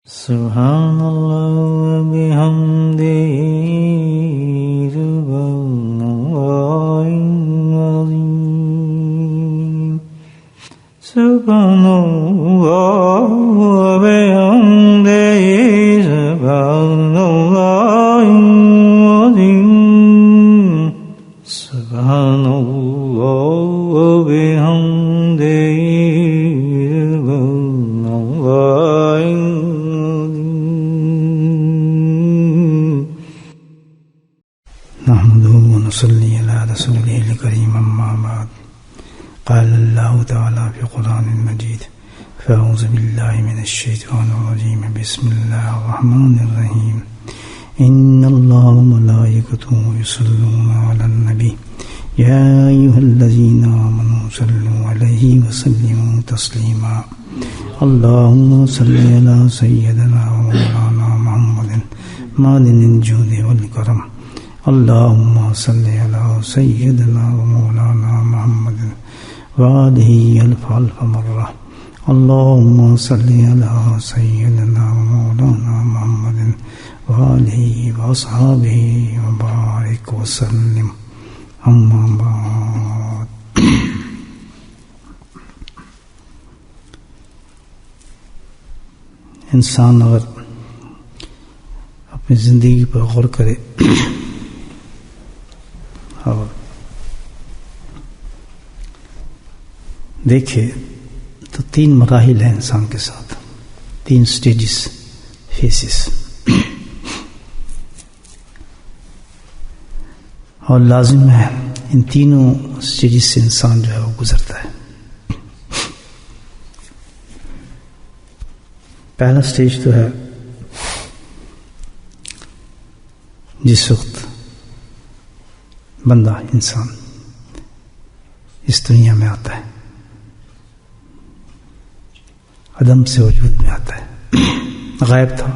سبحان اللہ وبحمدہ سبحان اللہ العظیم سبحان اللہ وبحمدہ سبحان اللہ العظیم سبحان اللہ وبحمدہ صلی علی رسولہ الکریم اما بعد قال اللہ تعالی فی قرآن المجید فاعوذ باللہ من الشیطان الرجیم بسم اللہ الرحمن الرحیم ان اللہ وملائکتہ یصلون علی النبی یا ایہا الذین آمنوا صلوا علیہ وسلموا تسلیما اللہم صلی علی سیدنا ومولانا محمد معدن الجود والکرم اللهم صل على سيدنا ومولانا محمد وآله ألف مرة اللهم صل على سيدنا ومولانا محمد وآله وأصحابه وبارك وسلم أما بعد انسان اگر اپنی زندگی پر غور کرے اور دیکھے تو 3 مراحل ہیں انسان کے ساتھ، 3 سٹیجز، فیسز، اور لازم ہے ان تینوں سٹیجز سے انسان جو ہے وہ گزرتا ہے۔ پہلا سٹیج تو ہے جس وقت بندہ انسان اس دنیا میں آتا ہے، عدم سے وجود میں آتا ہے، غائب تھا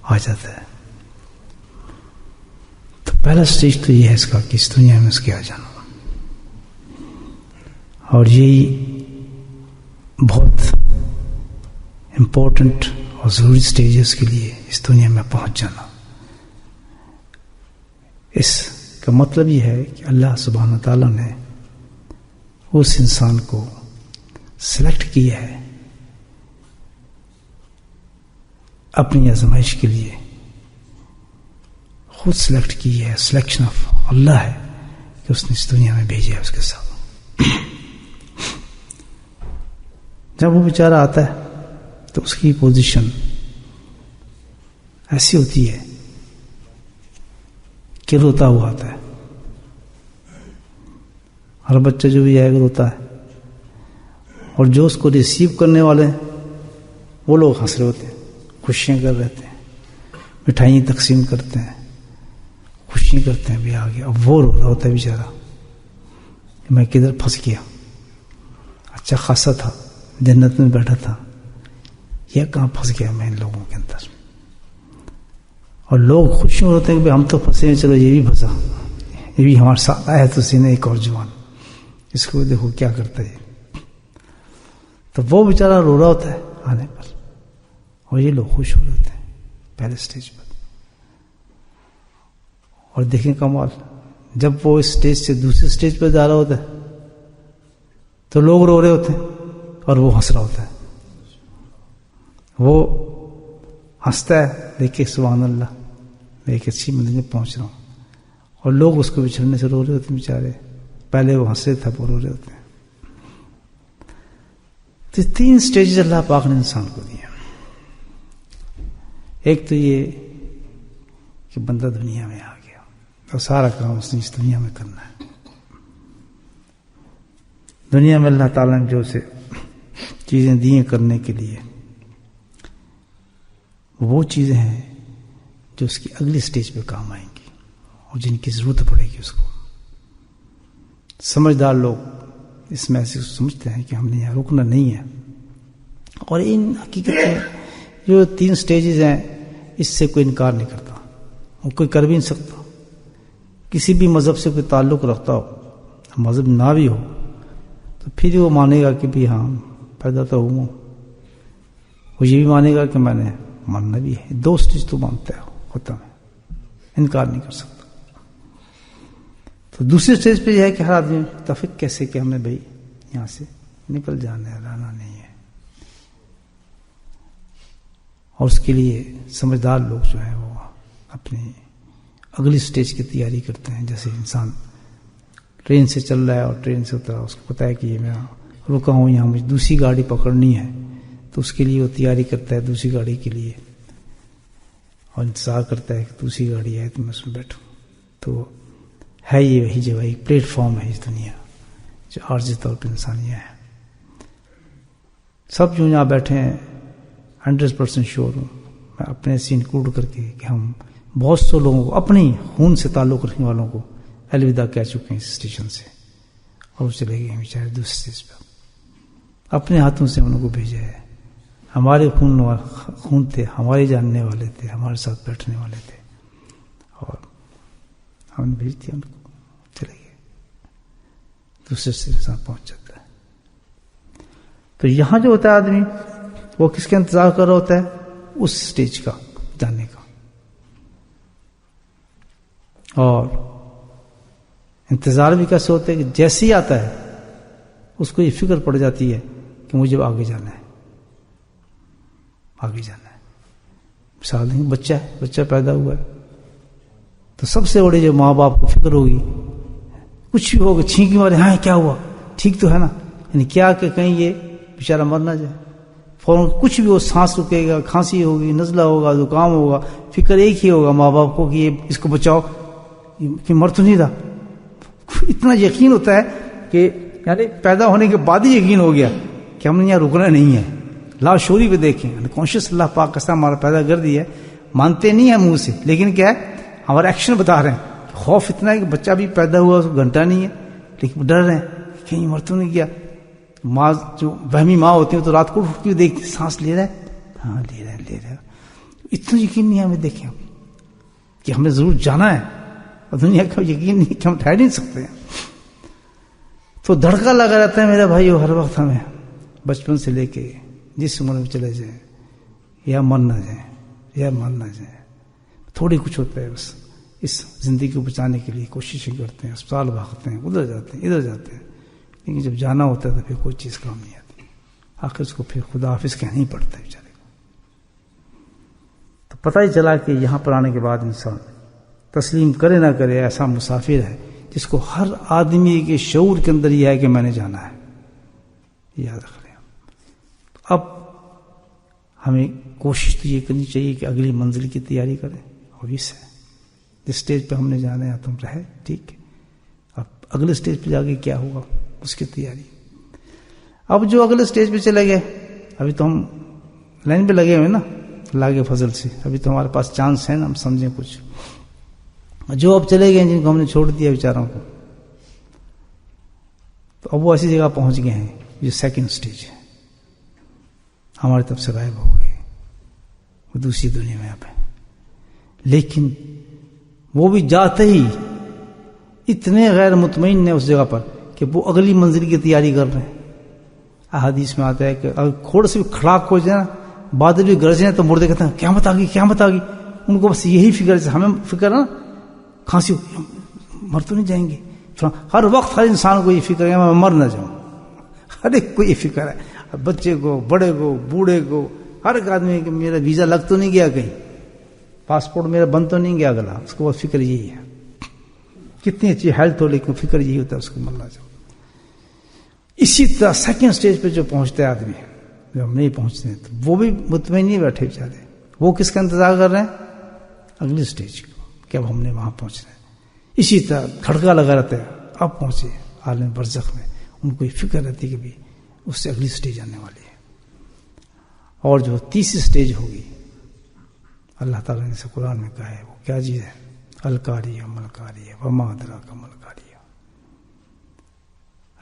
آ جاتا ہے۔ تو پہلا سٹیج تو یہ ہے اس کا کہ اس دنیا میں اس کے آ جانا، اور یہی بہت امپورٹنٹ اور ضروری سٹیج ہے اس کے لیے، اس دنیا میں پہنچ جانا۔ اس کا مطلب یہ ہے کہ اللہ سبحانہ تعالیٰ نے اس انسان کو سلیکٹ کیا ہے اپنی آزمائش کے لیے، خود سلیکٹ کی ہے، سلیکشن آف اللہ ہے کہ اس نے اس دنیا میں بھیجا ہے اس کے ساتھ۔ جب وہ بیچارہ آتا ہے تو اس کی پوزیشن ایسی ہوتی ہے کہ روتا ہوا آتا ہے۔ ہر بچہ جو بھی آئے گا روتا ہے، اور جو اس کو ریسیو کرنے والے ہیں وہ لوگ ہنس رہے ہوتے ہیں، خوشیاں کر رہے ہیں، مٹھائیاں تقسیم کرتے ہیں، خوشیاں کرتے ہیں بھی آگے۔ اب وہ رو رہا ہوتا ہے بیچارہ کہ میں کدھر پھنس گیا، اچھا خاصا تھا، جنت میں بیٹھا تھا، یہ کہاں پھنس گیا میں ان لوگوں کے اندر۔ اور لوگ خوش ہوتے ہیں کہ ہم تو پھنسے ہیں، چلو یہ بھی پھنسا، یہ بھی ہمارے ساتھ آیا تو سینے ایک اور جوان، اس کو دیکھو کیا کرتا ہے۔ تو وہ بیچارہ رو رہا ہوتا ہے آنے پر، اور یہ لوگ خوش ہو رہے ہوتے ہیں پہلے سٹیج پر۔ اور دیکھیں کمال، جب وہ اس سٹیج سے دوسرے سٹیج پر جا رہا ہوتا ہے تو لوگ رو رہے ہوتے ہیں اور وہ ہنس رہا ہوتا ہے۔ وہ ہنستا ہے دیکھ کے سبحان اللہ میں ایک اچھی منزل میں پہنچ رہا ہوں، اور لوگ اس کو بچھڑنے سے رو رہے ہوتے ہیں بیچارے، پہلے وہ ہنس رہے تھے وہ رو رہے ہوتے ہیں۔ تو 3 سٹیجز اللہ پاک نے انسان کو دیا۔ ایک تو یہ کہ بندہ دنیا میں آ گیا اور سارا کام اس نے اس دنیا میں کرنا ہے۔ دنیا میں اللہ تعالیٰ نے جو سے چیزیں دی ہیں کرنے کے لیے، وہ چیزیں ہیں جو اس کی اگلی سٹیج پہ کام آئیں گی اور جن کی ضرورت پڑے گی اس کو۔ سمجھدار لوگ اس میں ایسے سمجھتے ہیں کہ ہم نے یہاں رکنا نہیں ہے، اور ان حقیقت میں جو 3 سٹیجز ہیں اس سے کوئی انکار نہیں کرتا، وہ کوئی کر بھی نہیں سکتا۔ کسی بھی مذہب سے کوئی تعلق رکھتا ہو، مذہب نہ بھی ہو، تو پھر وہ مانے گا کہ بھی ہاں پیدا تو ہوں، وہ یہ بھی مانے گا کہ میں نے ماننا بھی ہے. 2 سٹیج تو مانتا ہے، ہوتا ہے، انکار نہیں کر سکتا. تو دوسری سٹیج پہ یہ ہے کہ ہر آدمی متفق کیسے کہ ہمیں بھائی یہاں سے نکل جانا ہے، رہنا نہیں ہے. اور اس کے لیے سمجھدار لوگ جو ہیں وہ اپنی اگلی سٹیج کی تیاری کرتے ہیں. جیسے انسان ٹرین سے چل رہا ہے اور ٹرین سے اترا، اس کو پتا ہے کہ یہ میں رکا ہوں یہاں، مجھے دوسری گاڑی پکڑنی ہے، تو اس کے لیے وہ تیاری کرتا ہے دوسری گاڑی کے لیے، اور انتظار کرتا ہے کہ دوسری گاڑی آئے تو میں اس میں بیٹھوں. تو ہے یہ وہی جگہ، ایک پلیٹ فارم ہے اس دنیا جو عارضی طور پہ انسانیہ ہے. سب جو یہاں بیٹھے ہیں 100% شیور ہوں میں اپنے سے انکلوڈ کر کے کہ ہم بہت سے لوگوں کو، اپنے خون سے تعلق رکھنے والوں کو الوداع کہہ چکے ہیں اس اسٹیشن سے، اور وہ چلے گئے بیچارے دوسرے اسٹیج پہ. اپنے ہاتھوں سے انہوں کو بھیجا ہے. ہمارے خون تھے، ہمارے جاننے والے تھے، ہمارے ساتھ بیٹھنے والے تھے، اور ہم نے بھیج دیا ان کو، چلے گئے. دوسرے سے انسان پہنچ جاتا ہے. تو یہاں جو ہوتا ہے آدمی وہ کس کا انتظار کر رہا ہوتا ہے؟ اس سٹیج کا جاننے کا. اور انتظار بھی کیسے ہوتا ہے کہ جیسے ہی آتا ہے اس کو یہ فکر پڑ جاتی ہے کہ مجھے آگے جانا ہے، آگے جانا ہے. مثال دیں، بچہ پیدا ہوا ہے تو سب سے بڑے جو ماں باپ کو فکر ہوگی، کچھ بھی ہوگا چھینکی مارے، ہاں کیا ہوا، ٹھیک تو ہے نا، یعنی کیا کہ کہیں یہ بیچارہ مر نہ جائے. فوراً کچھ بھی ہو، سانس رکے گا، کھانسی ہوگی، نزلہ ہوگا، زکام ہوگا، فکر ایک ہی ہوگا ماں باپ کو کہ یہ اس کو بچاؤ، کہ مر تو نہیں رہا. اتنا یقین ہوتا ہے کہ یعنی پیدا ہونے کے بعد ہی یقین ہو گیا کہ ہم نے یہاں رکنا نہیں ہے. لاشعوری پہ دیکھیں، انکانشیس اللہ پاک کا ہمارا پیدا کر دیا ہے. مانتے نہیں ہیں منہ سے، لیکن کیا ہے ہمارا ایکشن بتا رہے ہیں. خوف اتنا ہے کہ بچہ بھی پیدا ہوا اس کو گھنٹہ نہیں ہے، لیکن ڈر رہے ہیں کہیں مر تو نہیں گیا. ماں جو وہمی ماں ہوتی ہیں تو رات کو اٹھتی ہوئی دیکھتی، سانس لے رہا ہے، ہاں لے رہا ہے. اتنا یقین نہیں ہے ہمیں، دیکھیں کہ ہمیں ضرور جانا ہے، اور دنیا کا یقین نہیں کہ ہم ٹھہر نہیں سکتے ہیں. تو دھڑکا لگا رہتا ہے میرا بھائی ہر وقت ہمیں، بچپن سے لے کے جس عمر میں چلے جائیں، یا مر نہ جائیں، یا مر نہ جائیں. تھوڑی کچھ ہوتا ہے بس اس زندگی کو بچانے کے لیے کوششیں کرتے ہیں، اسپتال بھاگتے ہیں، ادھر جاتے ہیں، ادھر جاتے ہیں، لیکن جب جانا ہوتا ہے تو پھر کوئی چیز کام نہیں آتی. آخر اس کو پھر خدا حافظ کہنا ہی پڑتا ہے بیچارے کو. تو پتہ ہی چلا کہ یہاں پر آنے کے بعد انسان تسلیم کرے نہ کرے ایسا مسافر ہے جس کو ہر آدمی کے شعور کے اندر یہ ہے کہ میں نے جانا ہے. یاد رکھ لیں. اب ہمیں کوشش تو یہ کرنی چاہیے کہ اگلی منزل کی تیاری کریں. obvious ہے جس سٹیج پہ ہم نے جانا ہے تم رہے ٹھیک ہے، اب اگلے سٹیج پہ جا کے کیا ہوگا اس کی تیاری. اب جو اگلے سٹیج پہ چلے گئے، ابھی تو ہم لائن پہ لگے ہوئے نا اللہ کے فضل سے، ابھی تو ہمارے پاس چانس ہے نا ہم سمجھیں کچھ. جو اب چلے گئے جن کو ہم نے چھوڑ دیا بیچاروں کو، تو اب وہ ایسی جگہ پہنچ گئے ہیں جو سیکنڈ سٹیج ہے، ہماری طرف سے غائب ہو گئے، وہ دوسری دنیا میں اب ہے. لیکن وہ بھی جاتے ہی اتنے غیر مطمئن ہیں اس جگہ پر کہ وہ اگلی منزل کی تیاری کر رہے ہیں. احادیث میں آتا ہے کہ اگر کھوڑ سے بھی کھڑاک ہو جائے نا، بادل بھی گرجے تو مردے کہتے ہیں قیامت آ گئی، قیامت آ گئی. ان کو بس یہی فکر ہے، ہمیں فکر ہے نا کھانسی مر تو نہیں جائیں گے. ہر وقت ہر انسان کو یہ فکر ہے میں مر نہ جاؤں، ہر ایک کو یہ فکر ہے، بچے کو، بڑے کو، بوڑھے کو، ہر ایک آدمی کہ میرا ویزا لگ تو نہیں گیا، کہیں پاسپورٹ میرا بند تو نہیں گیا اگلا. اس کو بس فکر یہی ہے، کتنی اچھی ہیلتھ ہو لیکن فکر یہی ہوتا ہے اس کو مرنا جاؤ. اسی طرح سیکنڈ سٹیج پہ جو پہنچتا ہے آدمی، جو ہم نہیں پہنچتے ہیں، تو وہ بھی مطمئن نہیں بیٹھے بیچارے. وہ کس کا انتظار کر رہے ہیں؟ اگلی سٹیج کو، کہ اب ہم نے وہاں پہنچنا ہے. اسی طرح کھڑکا لگا رہتا ہے، اب پہنچے عالم برزخ میں. ان کو یہ فکر رہتی ہے کہ بھی اس سے اگلی سٹیج آنے والی ہے. اور جو تیسری سٹیج ہوگی، اللہ تعالیٰ نے سے قرآن میں کہا ہے وہ کیا چیز ہے؟ الکاریہ ملکاریہ وما ادراک ملکاریہ.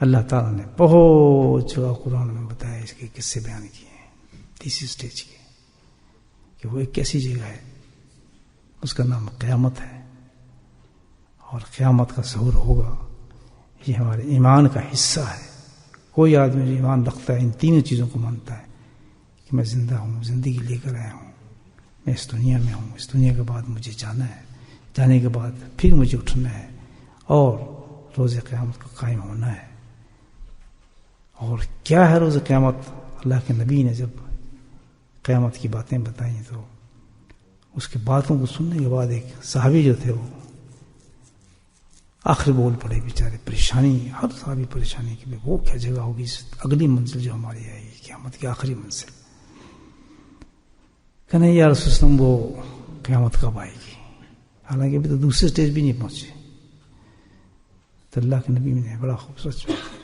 اللہ تعالیٰ نے بہت جگہ قرآن میں بتایا، اس کے قصے بیان کیے ہیں تیسری سٹیج کے، کہ وہ ایک ایسی جگہ ہے اس کا نام قیامت ہے، اور قیامت کا ظہور ہوگا. یہ ہمارے ایمان کا حصہ ہے. کوئی آدمی جو ایمان رکھتا ہے ان تینوں چیزوں کو مانتا ہے کہ کہ میں زندہ ہوں، زندگی لے کر آیا ہوں، میں اس دنیا میں ہوں، اس دنیا کے بعد مجھے جانا ہے، جانے کے بعد پھر مجھے اٹھنا ہے اور روز قیامت کو قائم ہونا ہے. اور کیا ہے روز قیامت؟ اللہ کے نبی نے جب قیامت کی باتیں بتائیں تو اس کی باتوں کو سننے کے بعد ایک صحابی جو تھے وہ آخر بول پڑے بیچارے. پریشانی، ہر صحابی پریشانی کہ وہ کیا جگہ ہوگی اگلی منزل جو ہماری آئے گی قیامت کی آخری منزل. کہ نہیں یا رسول اللہ وہ قیامت کب آئے گی؟ حالانکہ ابھی تو دوسرے سٹیج بھی نہیں پہنچے. تو اللہ کے نبی نے بڑا خوبصورت بات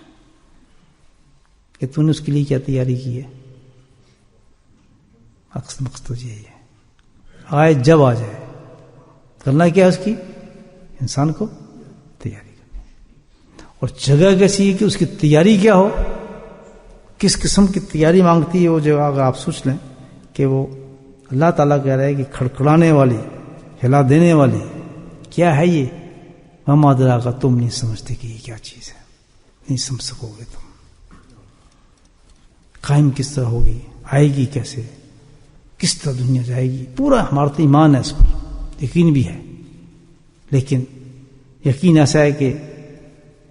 کہ تو نے اس کے لیے کیا تیاری کی ہے؟ مقصد یہی ہے آئے جب آ جائے کرنا کیا اس کی انسان کو تیاری کرنی. اور جگہ کیسی ہے کہ اس کی تیاری کیا ہو، کس قسم کی تیاری مانگتی ہے وہ جگہ. اگر آپ سوچ لیں کہ وہ اللہ تعالیٰ کہہ رہا ہے کہ کھڑکھڑانے والی، ہلا دینے والی کیا ہے یہ؟ مما درا کا تم نہیں سمجھتے کہ یہ کیا چیز ہے، نہیں سمجھ سکو گے تم. قائم کس طرح ہوگی، آئے گی کیسے، کس طرح دنیا جائے گی، پورا ہمارا تو ایمان ہے، اس پر یقین بھی ہے. لیکن یقین ایسا ہے کہ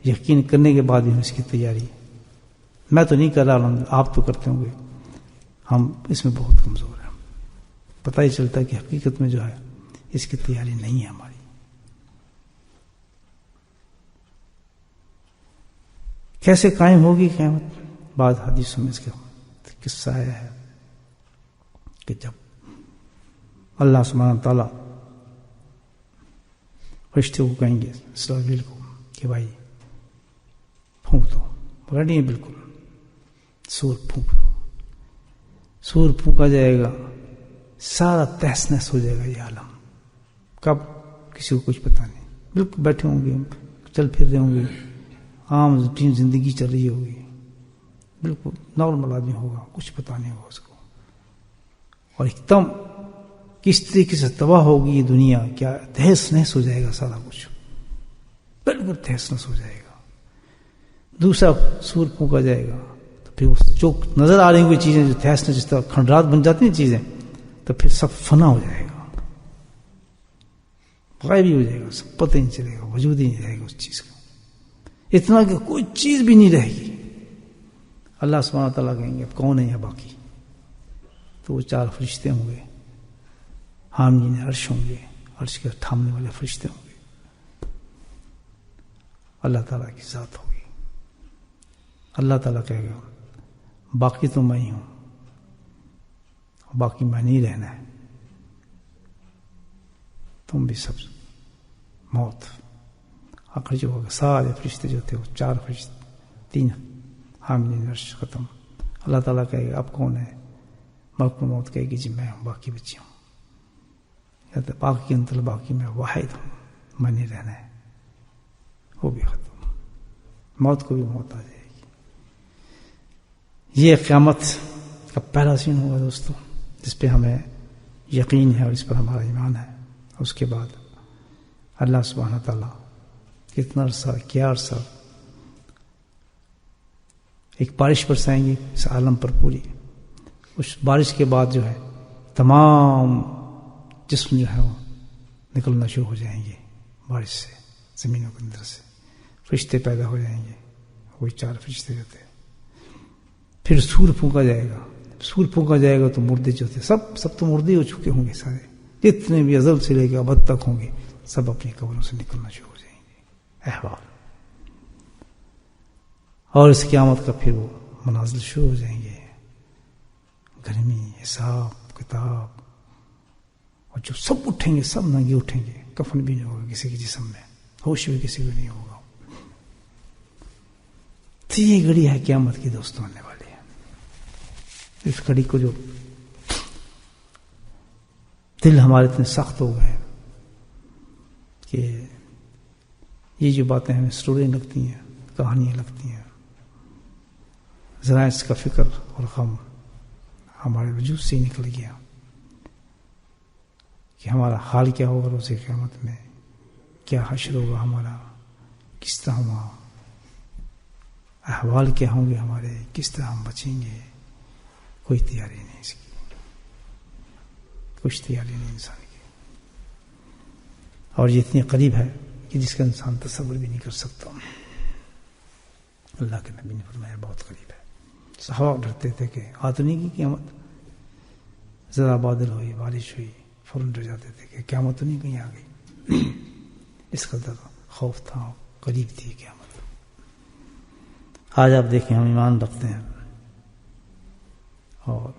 یقین کرنے کے بعد بھی ہم اس کی تیاری، میں تو نہیں کر رہا ہوں، آپ تو کرتے ہوں گے، ہم اس میں بہت کمزور ہیں. پتہ ہی چلتا ہے کہ حقیقت میں جو ہے اس کی تیاری نہیں ہے ہماری. کیسے قائم ہوگی قیامت؟ بعض حدیثوں میں اس کا قصہ آیا ہے کہ جب اللہ سبحانہ تعالیٰ فرشتے کو کہیں گے اسرافیل کو کہ بھائی پھونک دو، ریڈی ہے بالکل، سور پھونک دو. سور پھونکا جائے گا، سارا تہس نہس ہو جائے گا یہ عالم. کب؟ کسی کو کچھ پتہ نہیں. بالکل بیٹھے ہوں گے، چل پھر رہے ہوں گے، عام روٹین زندگی چل رہی ہوگی، بالکل نارمل آدمی ہوگا، کچھ پتہ نہیں ہوگا اس کو. اور ایک دم کس طریقے سے تباہ ہوگی یہ دنیا، کیا تہس نہس ہو جائے گا سارا کچھ، بالکل تہس نہس ہو جائے گا. دوسرا سور پھونکا جائے گا تو پھر جو نظر آ رہی ہیں کوئی چیزیں جو تہس نہس جس طرح کھنڈرات بن جاتی ہیں چیزیں، تو پھر سب فنا ہو جائے گا، غائب ہی ہو جائے گا، سب پتہ ہی نہیں چلے گا، وجود ہی نہیں رہے گا اس چیز کا. اتنا کہ کوئی چیز بھی نہیں رہے گی. اللہ سبحانہ تعالیٰ کہیں گے اب کون ہے یہ باقی؟ تو وہ 4 فرشتے ہوں گے، حاملین عرش ہوں گے، عرش کے تھامنے والے فرشتے ہوں گے، اللہ تعالیٰ کی ذات ہوگی. اللہ تعالیٰ کہے گا باقی تو میں ہی ہوں، باقی میں نہیں رہنا ہے، تم بھی سب موت. آخر جو ہوگا سارے فرشتے جو تھے وہ 4 فرشتے، 3 حاملین عرش ختم. اللہ تعالیٰ کہے گا اب کون ہے؟ ملک موت کہے گی جی میں ہوں، باقی بچی ہوں. کہتے باقی انتل باقی میں واحد ہوں، میں نہیں رہنا ہے، وہ بھی ختم. موت کو بھی موت آ جائے گی. یہ قیامت کا پہلا سین ہوگا دوستو، جس پہ ہمیں یقین ہے اور اس پر ہمارا ایمان ہے. اس کے بعد اللہ سبحانہ تعالیٰ کتنا عرصہ، کیا عرصہ ایک بارش برسائیں گے اس عالم پر پوری. اس بارش کے بعد جو ہے تمام جسم جو ہے وہ نکلنا شروع ہو جائیں گے بارش سے، زمینوں کے اندر سے فرشتے پیدا ہو جائیں گے، وہی 4 فرشتے جو تھے. پھر سور پھونکا جائے گا. سور پھونکا جائے گا تو مردے جو تھے سب تو مردے ہو چکے ہوں گے سارے، جتنے بھی ازل سے لے کے ابد تک ہوں گے سب اپنی قبروں سے نکلنا شروع ہو جائیں گے. احوال اور اس قیامت کا پھر وہ منازل شروع ہو جائیں گے، گرمی، حساب کتاب. اور جو سب اٹھیں گے، سب ننگے اٹھیں گے، کفن بھی نہیں ہوگا کسی کے جسم میں، ہوش بھی کسی کو نہیں ہوگا. تو یہ گھڑی ہے قیامت کی دوستوں آنے والی ہے. اس گھڑی کو جو دل ہمارے اتنے سخت ہو گئے ہیں کہ یہ جو باتیں ہمیں سٹوریاں لگتی ہیں، کہانیاں لگتی ہیں، ذرا اس کا فکر اور غم ہمارے وجود سے ہی نکل گیا کہ ہمارا حال کیا ہوگا روز قیامت میں، کیا حشر ہوگا ہمارا، کس طرح ہم، احوال کیا ہوں گے ہمارے، کس طرح ہم بچیں گے، کوئی تیاری نہیں اس کی، کچھ تیاری نہیں انسان کی، اور یہ اتنی قریب ہے کہ جس کا انسان تصور بھی نہیں کر سکتا. اللہ کے نبی نے فرمایا بہت قریب ہے. صحابہ ڈرتے تھے کہ آدمی کی قیامت، ذرا بادل ہوئی، بارش ہوئی، فوراً ڈر جاتے تھے کہ قیامت تو نہیں کہیں آ گئی. اس قدر خوف تھا، قریب تھی قیامت. آج آپ دیکھیں ہم ایمان رکھتے ہیں اور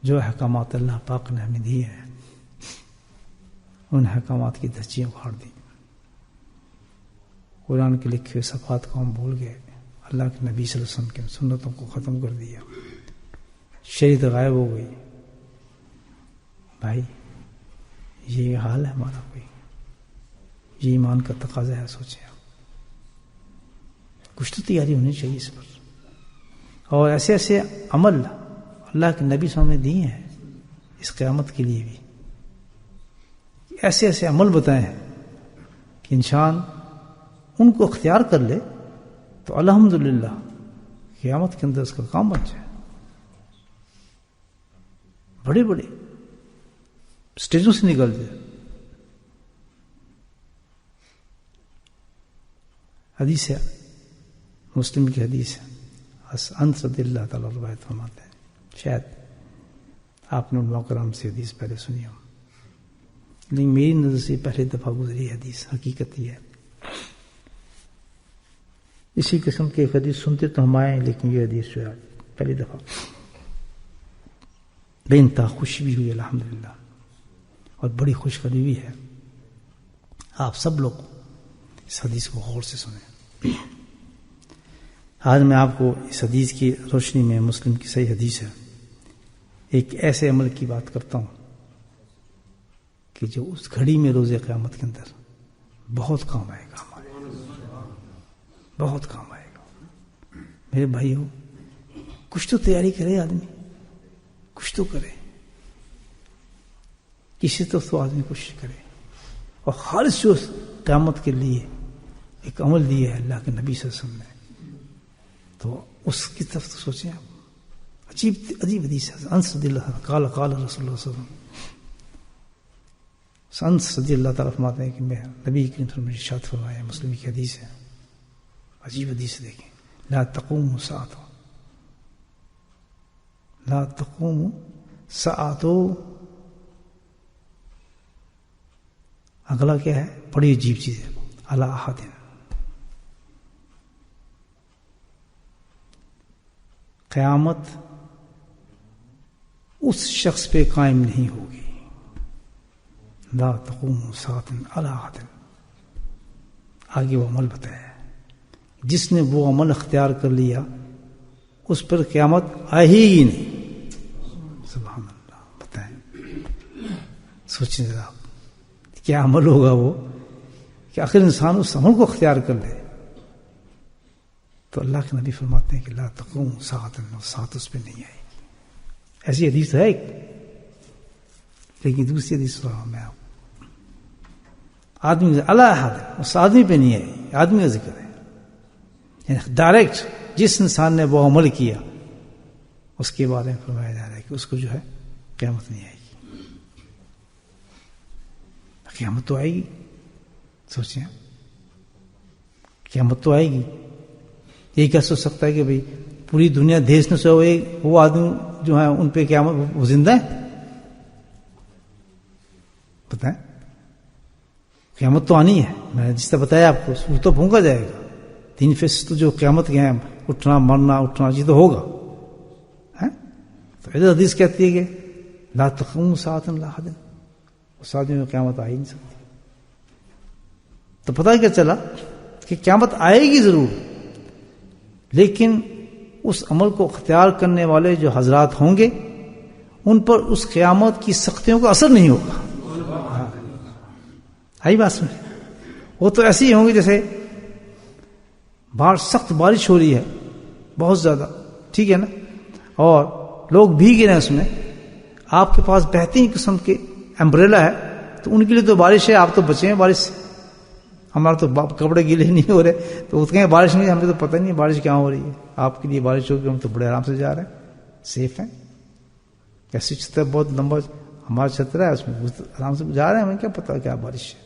جو احکامات اللہ پاک نے ہمیں دیے ہیں ان احکامات کی دھچیاں اکھاڑ دی. قرآن کے لکھے ہوئے صفات کو ہم بھول گئے، اللہ کے نبی صلی اللہ علیہ وسلم کی سنتوں کو ختم کر دیا، شریعت غائب ہو گئی. بھائی یہ حال ہے ہمارا، کوئی یہ ایمان کا تقاضا ہے. سوچیں آپ، کچھ تو تیاری ہونی چاہیے اس پر. اور ایسے ایسے عمل اللہ کے نبی صلی اللہ علیہ وسلم نے دیے ہیں اس قیامت کے لیے بھی، ایسے ایسے عمل بتائے ہیں کہ انسان ان کو اختیار کر لے تو الحمدللہ قیامت کے اندر اس کا کام بن جائے. بڑے بڑے اسٹیجوں سے نکل جائے. حدیث ہے، مسلم کی حدیث ہے، انس رضی اللہ تعالیٰ روایت فرماتے ہیں، شاید آپ نے علماء کرام سے حدیث پہلے سنی ہو، لیکن میری نظر سے پہلی دفعہ گزری حدیث. حقیقت یہ ہے اسی قسم کی ایک حدیث سنتے تو ہم آئے، لیکن یہ حدیث جو ہے پہلی دفعہ بے انتہا خوشی بھی ہوئی الحمدللہ، اور بڑی خوشخبری بھی ہے. آپ سب لوگ اس حدیث کو غور سے سنیں. آج میں آپ کو اس حدیث کی روشنی میں، مسلم کی صحیح حدیث ہے، ایک ایسے عمل کی بات کرتا ہوں کہ جو اس گھڑی میں روز قیامت کے اندر بہت کام آئے گا، ہمارے بہت کام آئے گا. میرے بھائیو، کچھ تو تیاری کرے آدمی، کچھ تو کرے، کسی تو آدمی کوشش کرے. اور خالص جو قیامت کے لیے ایک عمل دیا ہے اللہ کے نبی صلی اللہ علیہ وسلم نے، تو اس کی طرف تو سوچیں آپ. عجیب عجیب حدیث ہے. انس رضی اللہ قال قال رسول اللہ صلی اللہ علیہ وسلم، انس رضی اللہ تعالیٰ فرماتے ہیں کہ میں نبی کریم صلی اللہ علیہ وسلم نے ارشاد فرمایا، مسلم کی حدیث ہے، عجیب حدیث دیکھیں. لا تقوم الساعة، لا تقوم الساعة. اگلا کیا ہے؟ بڑی عجیب چیز ہے. علی احد، قیامت اس شخص پہ قائم نہیں ہوگی. لا تقوم الساعة علی احد. آگے وہ عمل بتایا، جس نے وہ عمل اختیار کر لیا اس پر قیامت آئے ہی نہیں. سبحان اللہ. بتائیں، سوچیں ذرا کیا عمل ہوگا وہ، کہ آخر انسان اس عمل کو اختیار کر لے. تو اللہ کے نبی فرماتے ہیں کہ لا تقوم الساعة، ساتھ اس پہ نہیں آئے گی. ایسی حدیث ہے ایک، لیکن دوسری حدیث سنا میں آپ. آدمی اللہ احد، اس آدمی پہ نہیں آئے، آدمی کا ذکر ہے. یعنی ڈائریکٹ جس انسان نے وہ عمل کیا اس کے بارے میں فرمایا جا رہا ہے کہ اس کو جو ہے قیامت نہیں آئے گی. قیامت تو آئے گی. سوچیں، قیامت تو آئے گی. یہ کیا سوچ سکتا ہے کہ بھئی پوری دنیا دیش سے وہ آدمی جو ہے ان پہ قیامت وہ زندہ ہے؟ بتائیں، قیامت تو آنی ہے. میں نے جس طرح بتایا آپ کو، وہ تو پھونکا جائے گا. 3 تو جو قیامت کے ہیں، اٹھنا مرنا اٹھنا، یہ تو ہوگا. تو حدیث کہتی ہے کہ لا تقوم الساعة الا احد، اس آدمی میں قیامت آ ہی نہیں سکتی. تو پتہ کیا چلا کہ قیامت آئے گی ضرور، لیکن اس عمل کو اختیار کرنے والے جو حضرات ہوں گے ان پر اس قیامت کی سختیوں کا اثر نہیں ہوگا. آئی بات سمجھ؟ وہ تو ایسے ہی ہوں گے جیسے باہر سخت بارش ہو رہی ہے بہت زیادہ، ٹھیک ہے نا، اور لوگ بھیگ رہے ہیں اس میں، آپ کے پاس بہترین قسم کے امبریلا ہے تو ان کے لیے تو بارش ہے، آپ تو بچے ہیں بارش سے. ہمارا تو کپڑے گیلے نہیں ہو رہے, تو اس کے بارش نہیں, ہمیں تو پتہ نہیں بارش کہاں ہو رہی ہے. آپ کے لیے بارش ہوگی, ہم تو بڑے آرام سے جا رہے ہیں, سیف ہیں. کیسی چھتر بہت لمبا ہمارا چھتر ہے, اس میں آرام سے جا رہے ہیں, ہمیں کیا پتا کیا بارش ہے.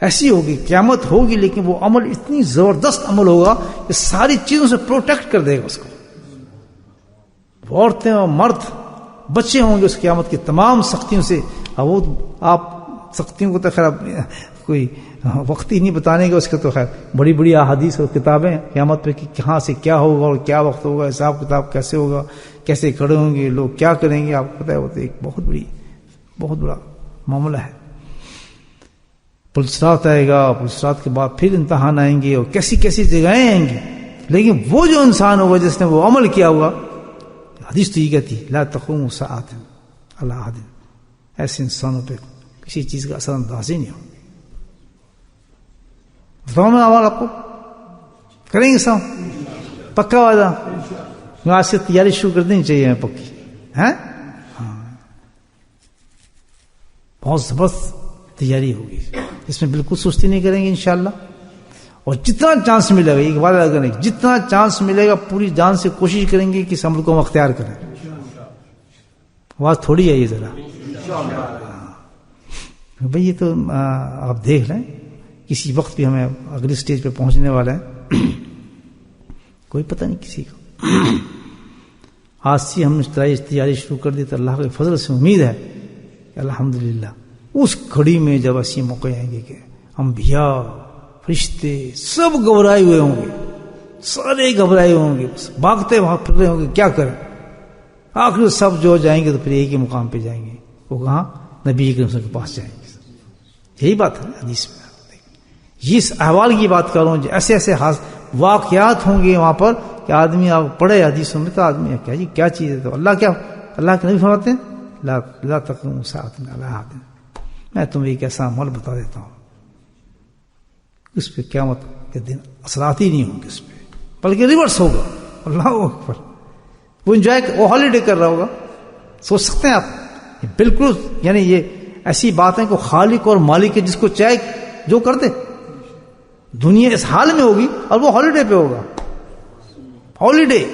ایسی ہوگی قیامت ہوگی, لیکن وہ عمل اتنی زبردست عمل ہوگا کہ ساری چیزوں سے پروٹیکٹ کر دے گا اس کو. عورتیں اور مرد بچے ہوں گے اس قیامت کی تمام سختیوں سے. اور وہ آپ سختیوں کو تو خیر کوئی وقت ہی نہیں بتانے گا اس کے, تو خیر بڑی بڑی احادیث اور کتابیں قیامت پہ کہ کہاں سے کیا ہوگا اور کیا وقت ہوگا, حساب کتاب کیسے ہوگا, کیسے کھڑے ہوں گے لوگ, کیا کریں گے, آپ کو پتہ ہے وہ تو ایک بہت بڑا معاملہ ہے. پلسرات آئے گا, پلسرات کے بعد پھر امتحان آئیں گے, اور کیسی کیسی جگہیں آئیں گی. لیکن وہ جو انسان ہوگا جس نے وہ عمل کیا ہوگا, حدیث تو یہ کہتی ہے لا تقوم ساعۃ علی احد, ایسے انسانوں پہ کسی چیز کا اثر انداز ہی نہیں ہو. بتاؤں میں عمل آپ کو کریں گے سب پکا وعدہ. آج سے تیاری شروع کر دینی چاہیے ہمیں پکی, ہاں بہت زبردست تیاری ہوگی, اس میں بالکل سستی نہیں کریں گے انشاءاللہ. اور جتنا چانس ملے گا, ایک بات کریں, جتنا چانس ملے گا پوری جان سے کوشش کریں گے کہ اس عمل کو ہم اختیار کریں. بات تھوڑی ہے یہ ذرا بھئی, یہ تو آپ دیکھ لیں کسی وقت بھی ہمیں اگلی سٹیج پہ پہنچنے والا ہے, کوئی پتہ نہیں کسی کو. آج سے ہم نے تیاری شروع کر دی تو اللہ کے فضل سے امید ہے کہ الحمدللہ اس گھڑی میں جب ایسے موقع آئیں گے کہ انبیاء فرشتے سب گھبرائے ہوئے ہوں گے, سارے گھبرائے ہوں گے, بھاگتے وہاں پھر رہے ہوں گے کیا کریں. آخر سب جو جائیں گے تو پھر ایک ہی مقام پہ جائیں گے, وہ کہاں نبی کریم صلی اللہ علیہ وسلم کے پاس جائیں گے. یہی بات ہے حدیث میں. اس احوال کی بات کر رہا ہوں, ایسے ایسے واقعات ہوں گے وہاں پر کہ آدمی آپ پڑھے حدیثوں میں تو آدمی کیا جی کیا چیز ہے. تو اللہ کے نبی فرماتے ہیں لا تقوم ساعۃ علی احد, میں تمہیں ایک ایسا عمل بتا دیتا ہوں اس پہ قیامت کے دن اثرات ہی نہیں ہوں گے اس پہ, بلکہ ریورس ہوگا. اللہ اکبر. وہ انجوائے, وہ ہالیڈے کر رہا ہوگا. سوچ سکتے ہیں آپ, بالکل یعنی یہ ایسی باتیں کو خالق اور مالک ہے جس کو چاہے جو کر دے. دنیا اس حال میں ہوگی اور وہ ہالیڈے پہ ہوگا. ہالیڈے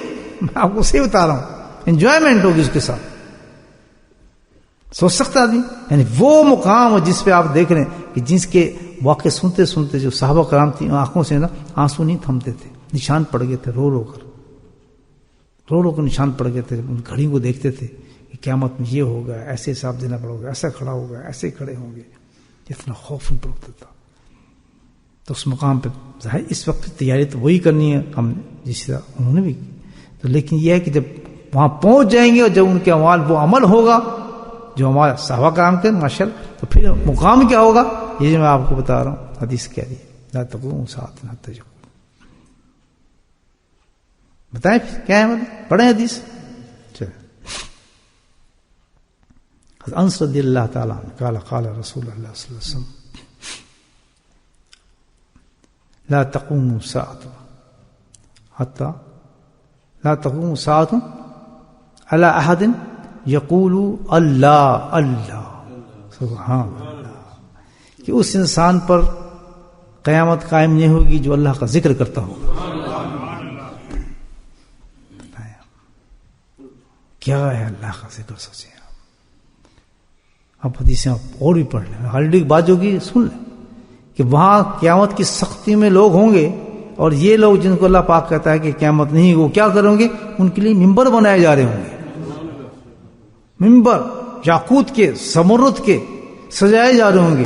میں آپ کو صحیح بتا رہا ہوں, انجوائمنٹ ہوگی اس کے ساتھ. سوچ سکتا آدمی, یعنی وہ مقام جس پہ آپ دیکھ رہے ہیں کہ جس کے واقع سنتے سنتے جو صحابہ کرام تھی آنکھوں سے نا آنسو نہیں تھمتے تھے, نشان پڑ گئے تھے, رو رو کر نشان پڑ گئے تھے. ان گھڑیوں کو دیکھتے تھے کہ قیامت میں یہ ہوگا, ایسے حساب دینا پڑے گا, ایسا کھڑا ہوگا, ایسے کھڑے ہوں گے. اتنا خوف ان پر ہوتا تھا. تو اس مقام پہ ظاہر اس وقت تیاری تو وہی کرنی ہے ہم نے جس طرح انہوں نے بھی کی. تو لیکن یہ ہے کہ جب وہاں پہنچ جائیں گے اور جب ان کے اعمال وہ عمل ہوگا جو ہمارا صحابہ کرام کے ماشاءاللہ, تو پھر مقام کیا ہوگا یہ جو میں آپ کو بتا رہا ہوں. حدیث کہہ رہی ہے لا تقوم ساعۃ حتی یقول. بتائیں کیا ہے مطلب, پڑھیں حدیث. انس رضی اللہ تعالیٰ عنہ قال قال رسول اللہ صلی اللہ علیہ وسلم لا تقوم ساعۃ حتی لا تقوم ساعۃ علی احد یقول اللہ اللہ سبحان اللہ, کہ اس انسان پر قیامت قائم نہیں ہوگی جو اللہ کا ذکر کرتا ہوگا. کیا ہے اللہ کا ذکر, سوچیں آپ حدیثیں اور بھی پڑھ لیں. ہالیڈے کی بات جو کی سن لیں کہ وہاں قیامت کی سختی میں لوگ ہوں گے, اور یہ لوگ جن کو اللہ پاک کہتا ہے کہ قیامت نہیں, وہ کیا کریں گے, ان کے لیے ممبر بنائے جا رہے ہوں گے. ممبر یاقوت کے زمرد کے سجائے جا رہے ہوں گے.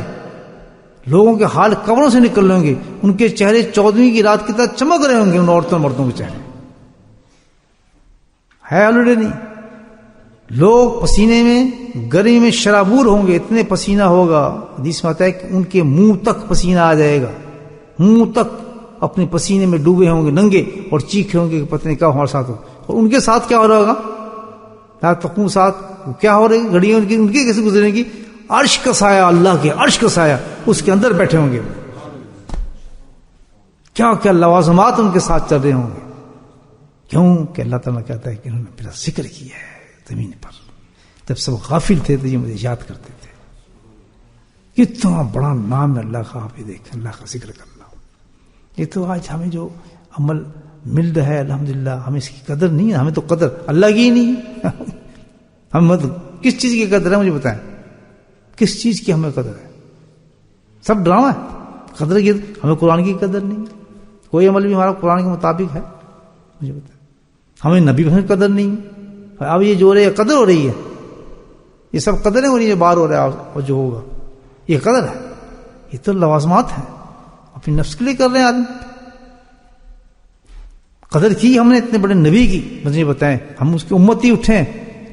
لوگوں کے حال قبروں سے نکل رہے ہوں گے, ان کے چہرے 14ویں کی رات کی طرح چمک رہے ہوں گے. ان عورتوں مردوں کے چہرے ہے ہالیڈے نہیں. لوگ پسینے میں گرمی میں شرابور ہوں گے, اتنے پسینہ ہوگا. حدیث میں آتا ہے کہ ان کے منہ تک پسینہ آ جائے گا, منہ تک اپنے پسینے میں ڈوبے ہوں گے, ننگے, اور چیخے ہوں گے کہ پتہ نہیں کیا ہمارے ساتھ ہو. اور ان کے ساتھ کیا ہو رہا ہوگا, لا تقوم ساتھ کیا ہو رہی گھڑیاں ان کی کیسے گزریں گی. عرش کا سایہ, اللہ کے عرش کا سایہ اس کے اندر بیٹھے ہوں گے. کیا کیا لوازمات ان کے ساتھ چل رہے ہوں گے. کیوں کہ اللہ تعالیٰ کہتا ہے کہ انہوں نے میرا ذکر کیا ہے زمین پر. جب سب غافل تھے تو یہ مجھے یاد کرتے تھے. کتنا بڑا نام ہے اللہ کا. آپ یہ دیکھیں اللہ کا ذکر کرنا. یہ تو آج ہمیں جو عمل مل رہا ہے الحمدللہ ہمیں اس کی قدر نہیں ہے. ہمیں تو قدر اللہ کی ہی نہیں ہے. ہم مطلب کس چیز کی قدر ہے مجھے بتائیں, کس چیز کی ہمیں قدر ہے؟ سب ڈرامہ ہے. قدر کی ہمیں قرآن کی قدر نہیں ہے. کوئی عمل بھی ہمارا قرآن کے مطابق ہے مجھے بتائیں. ہمیں نبی کی قدر نہیں ہے. اب یہ جو رہے قدر ہو رہی ہے, یہ سب قدریں ہو رہی ہیں, بار ہو رہا ہے اور جو ہوگا یہ قدر ہے. یہ تو لوازمات ہیں اپنی نفس کے لیے کر رہے ہیں آدمی. قدر کی ہم نے اتنے بڑے نبی کی, مجھے بتائیں ہم اس کی امتی اٹھے ہیں,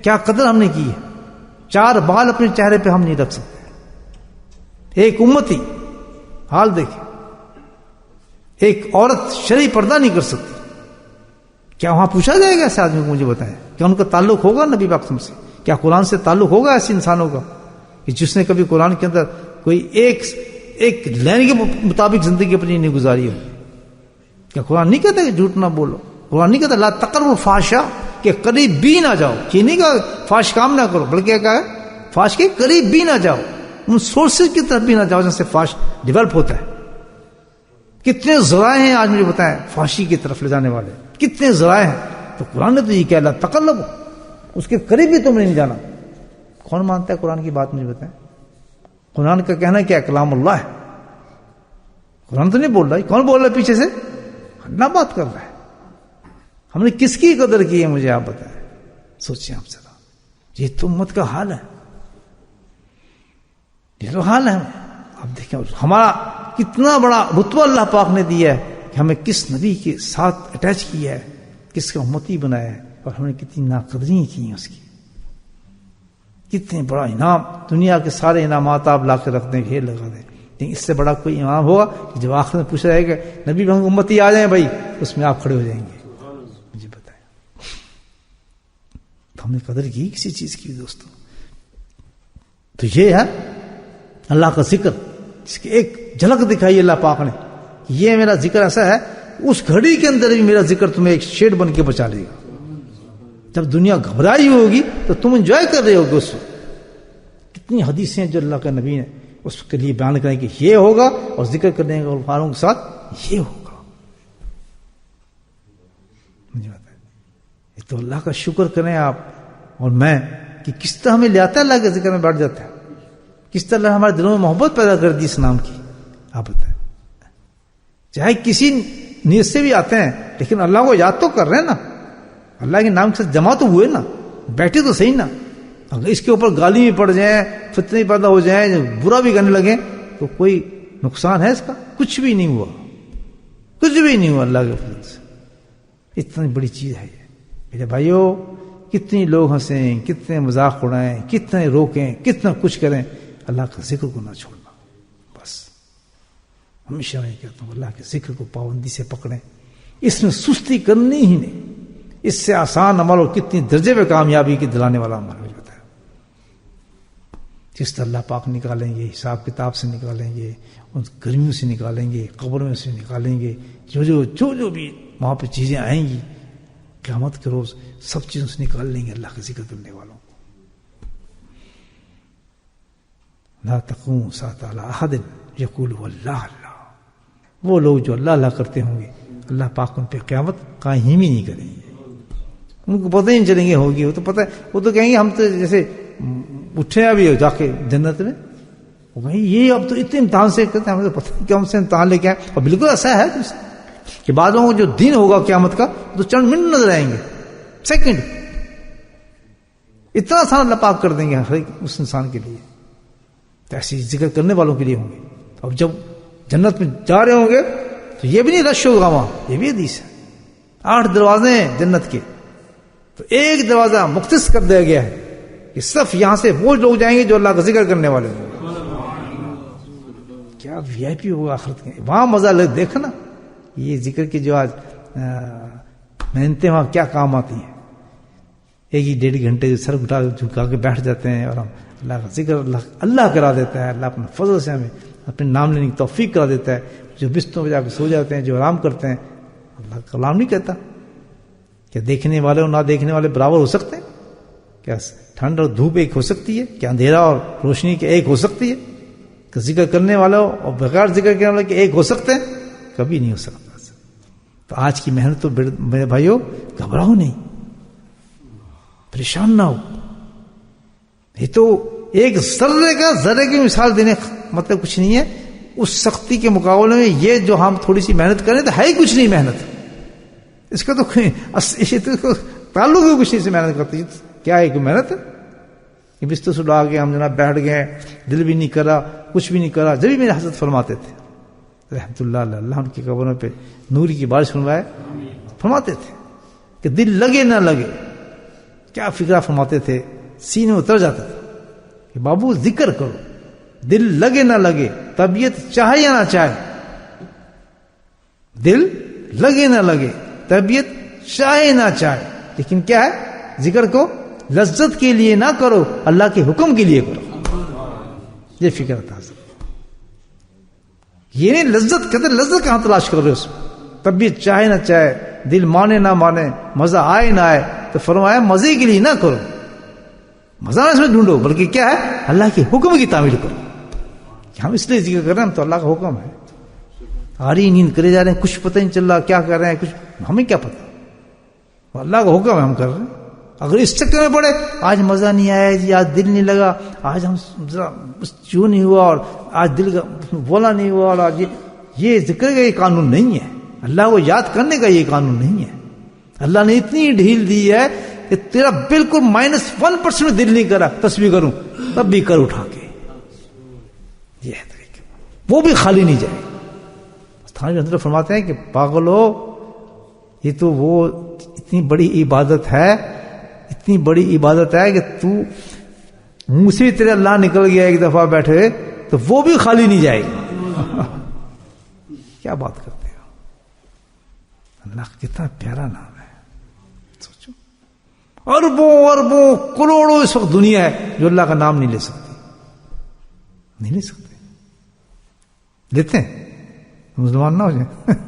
کیا قدر ہم نے کی ہے؟ 4 بال اپنے چہرے پہ ہم نہیں رکھ سکتے. ایک امتی حال دیکھیں, ایک عورت شرعی پردہ نہیں کر سکتی. کیا وہاں پوچھا جائے گا ایسے آدمی کو؟ مجھے بتائیں کیا ان کا تعلق ہوگا نبی پاک سے؟ کیا قرآن سے تعلق ہوگا ایسے انسانوں کا کہ جس نے کبھی قرآن کے اندر کوئی ایک لائن کے مطابق زندگی اپنی نہیں گزاری ہو؟ کیا قرآن نہیں کہتا کہ جھوٹ نہ بولو؟ قرآن نہیں کہتا لا تقربوا الفحشاء کہ قریب بھی نہ جاؤ؟ یہ نہیں کہا فاش کام نہ کرو, بلکہ کہا ہے فاش کے قریب بھی نہ جاؤ, ان سورسز کی طرف بھی نہ جاؤ جن سے فاش ڈیولپ ہوتا ہے. کتنے ذرائع ہیں آج مجھے بتائیں فاشی کی طرف لے جانے والے, کتنے ذرائع ہیں. تو قرآن نے تو یہ کہا لا تقربوا, اس کے قریب بھی تم نے نہیں جانا. کون مانتا ہے قرآن کی بات مجھے بتائیں؟ قرآن کا کہنا کیا کلام اللہ ہے. قرآن تو نہیں بول رہا, کون بول رہا ہے پیچھے سے؟ اللہ بات کر رہا ہے. ہم نے کس کی قدر کی ہے مجھے آپ بتائیں, سوچیں آپ ذرا. یہ تو امت کا حال ہے, یہ تو حال ہے. آپ دیکھیں ہمارا کتنا بڑا رتبہ اللہ پاک نے دیا ہے کہ ہمیں کس نبی کے ساتھ اٹیچ کیا ہے, کس کا امتی بنایا ہے, اور ہم نے کتنی ناقدری کی ہیں اس کی. کتنے بڑا انعام, دنیا کے سارے انعامات آپ لا کے رکھ دیں, ڈھیر لگا دیں, لیکن اس سے بڑا کوئی انعام ہوگا کہ جب آخر میں پوچھا جائے گا نبی بہن امتی آ جائیں بھائی, اس میں آپ کھڑے ہو جائیں گے. مجھے بتائیں تو ہم نے قدر کی کسی چیز کی دوستوں؟ تو یہ ہے اللہ کا ذکر, جس کی ایک جھلک دکھائی اللہ پاک نے. یہ میرا ذکر ایسا ہے, اس گھڑی کے اندر بھی میرا ذکر تمہیں ایک شیڈ بن کے بچا لے گا. جب دنیا گھبرائی ہوگی تو تم انجوائے کر رہے ہوگے اس وقت. کتنی حدیثیں جو اللہ کا نبی نے اس کے لیے بیان کریں کہ یہ ہوگا, اور ذکر کرنے کے الفاظوں کے ساتھ یہ ہوگا. مجھے بتائیں, یہ تو اللہ کا شکر کریں آپ اور میں کہ کس طرح ہمیں لے آتا ہے اللہ کے ذکر میں بیٹھ جاتا ہے, کس طرح اللہ ہمارے دلوں میں محبت پیدا کر دی اس نام کی. آپ بتائیں, چاہے کسی نیت سے بھی آتے ہیں لیکن اللہ کو یاد تو کر رہے ہیں نا, اللہ کے نام کے ساتھ جمع تو ہوئے نا, بیٹھے تو صحیح نا. اگر اس کے اوپر گالی بھی پڑ جائیں, فتنے پیدا ہو جائیں, برا بھی کرنے لگیں, تو کوئی نقصان ہے اس کا؟ کچھ بھی نہیں ہوا, کچھ بھی نہیں ہوا اللہ کے فضل سے. اتنی بڑی چیز ہے یہ میرے بھائیوں. کتنے لوگ ہنسیں, کتنے مذاق اڑائیں, کتنے روکیں, کتنا کچھ کریں, اللہ کا ذکر کو نہ چھوڑنا. بس ہمیشہ میں کہتا ہوں اللہ کے ذکر کو پابندی سے پکڑیں, اس میں سستی کرنی ہی نہیں. اس سے آسان عمل اور کتنی درجے پہ کامیابی کی دلانے والا عمل ہو جاتا ہے. جس طرح اللہ پاک نکالیں گے, حساب کتاب سے نکالیں گے, ان گرمیوں سے نکالیں گے, قبروں سے نکالیں گے, جو بھی وہاں پہ چیزیں آئیں گی قیامت کے روز, سب چیزوں سے نکال لیں گے اللہ کا ذکر کرنے والوں کو. لا تقوم ساعۃ علی احد یقول اللہ اللہ. وہ لوگ جو اللہ اللہ کرتے ہوں گے, اللہ پاک ان پہ قیامت قائم ہی نہیں کریں گے. ان کو پتہ ہی نہیں چلیں گے ہوگی, وہ تو پتہ ہے, وہ تو کہیں گے ہم تو جیسے اٹھے ابھی جا کے جنت میں, بھائی یہ اب تو اتنے امتحان سے کرتے ہیں, ہمیں تو پتہ نہیں کہ ہم سے امتحان لے کے آئے. اور بالکل ایسا ہے کہ بعض لوگوں کو جو دن ہوگا قیامت کا تو چند منٹ نظر آئیں گے, سیکنڈ, اتنا آسان اللہ پاک کر دیں گے ہر ایک اس انسان کے لیے. تو ایسی ذکر کرنے والوں کے لیے ہوں گے. اب جب جنت میں جا رہے ہوں گے تو یہ بھی نہیں رش ہوگا وہاں, یہ بھی حدیث ہے. 8 دروازے ہیں جنت کے, تو ایک دروازہ مختص کر دیا گیا ہے کہ صرف یہاں سے وہ لوگ جائیں گے جو اللہ کا ذکر کرنے والے ہوں گے. کیا وی آئی پی ہوگا آخرت کے, وہاں مزہ دیکھنا. یہ ذکر کی جو آج محنتیں وہاں کیا کام آتی ہیں. 1-1.5 گھنٹے سر جھکا کے بیٹھ جاتے ہیں اور ہم اللہ کا ذکر اللہ کرا دیتا ہے. اللہ اپنے فضل سے ہمیں اپنے نام لینے کی توفیق کرا دیتا ہے. جو بستروں پہ جا کے سو جاتے ہیں, جو آرام کرتے ہیں, اللہ کلام نہیں کہتا. کیا دیکھنے والے اور نہ دیکھنے والے برابر ہو سکتے ہیں؟ کیا ٹھنڈ اور دھوپ ایک ہو سکتی ہے؟ کیا اندھیرا اور روشنی کے ایک ہو سکتی ہے؟ کہ ذکر کرنے والوں اور بغیر ذکر کرنے والوں کے ایک ہو سکتے ہیں؟ کبھی نہیں ہو سکتا. تو آج کی محنت تو میرے بھائیوں گھبراؤ نہیں، پریشان نہ ہو. یہ تو ایک ذرے کی مثال دینے مطلب کچھ نہیں ہے. اس سختی کے مقابلے میں یہ جو ہم تھوڑی سی محنت کریں تو ہے ہی کچھ نہیں محنت. اس کا تو تعلق ہی کچھ نہیں سے محنت کرتی. کیا ہے کوئی محنت؟ یہ بستر سے اٹھا کے ہم جناب بیٹھ گئے، دل بھی نہیں کرا، کچھ بھی نہیں کرا. جب بھی میرے حضرت فرماتے تھے رحمت اللہ علیہ، اللہ ان کی قبروں پہ نوری کی بارش فرمائے، فرماتے تھے کہ دل لگے نہ لگے. کیا فکرہ فرماتے تھے، سینے اتر جاتا تھا کہ بابو ذکر کرو، دل لگے نہ لگے، طبیعت چاہے یا نہ چاہے. دل لگے نہ لگے، طبیعت چاہے نہ چاہے، لیکن کیا ہے، ذکر کو لذت کے لیے نہ کرو، اللہ کے حکم کے لیے کرو. یہ فکر تھا. یہ نہیں لذت کہتے، لذت کہاں تلاش کر رہے ہو؟ اس میں طبیعت چاہے نہ چاہے، دل مانے نہ مانے، مزہ آئے نہ آئے، تو فرمایا مزے کے لیے نہ کرو، مزہ نہ اس میں ڈھونڈو، بلکہ کیا ہے، اللہ کے حکم کی تعمیل کرو. ہم اس لیے ذکر کر رہے ہیں، ہم تو اللہ کا حکم ہے. آری نیند کرے جا رہے ہیں، کچھ پتہ نہیں چل رہا کیا کر رہے ہیں، کچھ ہمیں کیا پتہ، اللہ کا حکم ہے، ہم کر رہے ہیں. اگر اس چکر میں پڑے، آج مزہ نہیں آیا جی، آج دل نہیں لگا، آج ہم جو نہیں ہوا، اور آج دل کا بولا نہیں ہوا، اور آج یہ ذکر کا یہ قانون نہیں ہے. اللہ کو یاد کرنے کا یہ قانون نہیں ہے. اللہ نے اتنی ڈھیل دی ہے کہ تیرا بالکل -1% دل نہیں کرا تسبیح کروں، تب بھی کر اٹھا کے. یہ ہے طریقہ، وہ بھی خالی نہیں جائے. تھانوی حضرت فرماتے ہیں کہ پاگلو، یہ تو وہ اتنی بڑی عبادت ہے، اتنی بڑی عبادت ہے کہ تو منہ سے تیرے اللہ نکل گیا ایک دفعہ بیٹھے تو وہ بھی خالی نہیں جائے گا. کیا بات کرتے ہو، اللہ کتنا پیارا نام ہے. سوچو، اربوں اربوں کروڑوں اس وقت دنیا ہے جو اللہ کا نام نہیں لے سکتی، نہیں لے سکتے. لیتے ہیں مسلمان نہ ہو جائیں،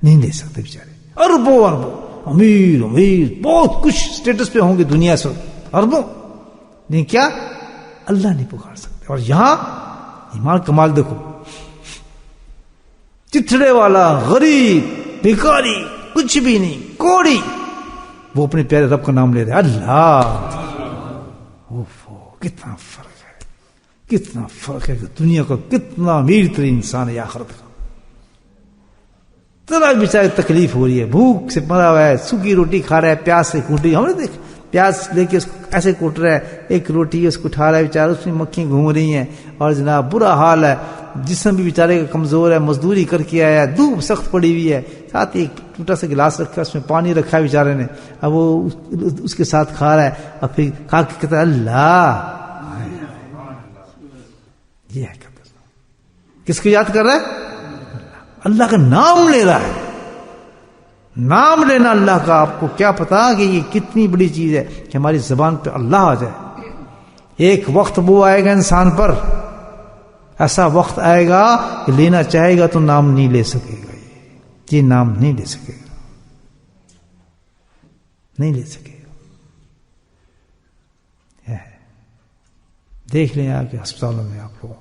نہیں لے سکتے بیچارے. اربوں اربوں، امیر امیر، بہت کچھ سٹیٹس پہ ہوں گے دنیا سے، اربوں، نہیں کیا اللہ نہیں پکار سکتے. اور یہاں ایمان کمال دیکھو، چتھڑے والا، غریب، بھکاری، کچھ بھی نہیں، کوڑی، وہ اپنے پیارے رب کا نام لے رہے اللہ. کتنا فرق ہے، کتنا فرق ہے کہ دنیا کا کتنا امیر ترین انسان ہے، آخرت کا ذرا بیچارے تکلیف ہو رہی ہے، بھوک سے مرا ہوا ہے، سوکھی روٹی کھا رہا ہے، پیاس سے کوٹ رہی ہے. ہم نے دیکھ پیاس لے کے اس کو ایسے کوٹ رہا ہے، ایک روٹی اس کو اٹھا رہا ہے بیچارہ، اس میں مکھیاں گھوم رہی ہیں، اور جناب برا حال ہے. جسم بھی بیچارے کا کمزور ہے، مزدوری کر کے آیا ہے، دھوپ سخت پڑی ہوئی ہے، ساتھ ایک ٹوٹا سا گلاس رکھا، اس میں پانی رکھا ہے بیچارے نے، اب وہ اس کے ساتھ کھا رہا ہے، اور پھر کھا کے کہتا ہے اللہ. یہ ہے کس کو یاد کر رہا ہے؟ اللہ کا نام لے رہا ہے. نام لینا اللہ کا، آپ کو کیا پتا کہ یہ کتنی بڑی چیز ہے کہ ہماری زبان پہ اللہ آ جائے. ایک وقت وہ آئے گا انسان پر، ایسا وقت آئے گا کہ لینا چاہے گا تو نام نہیں لے سکے گا. یہ نام نہیں لے سکے گا، نہیں لے سکے گا. دیکھ لیں آ کے ہسپتالوں میں آپ لوگ،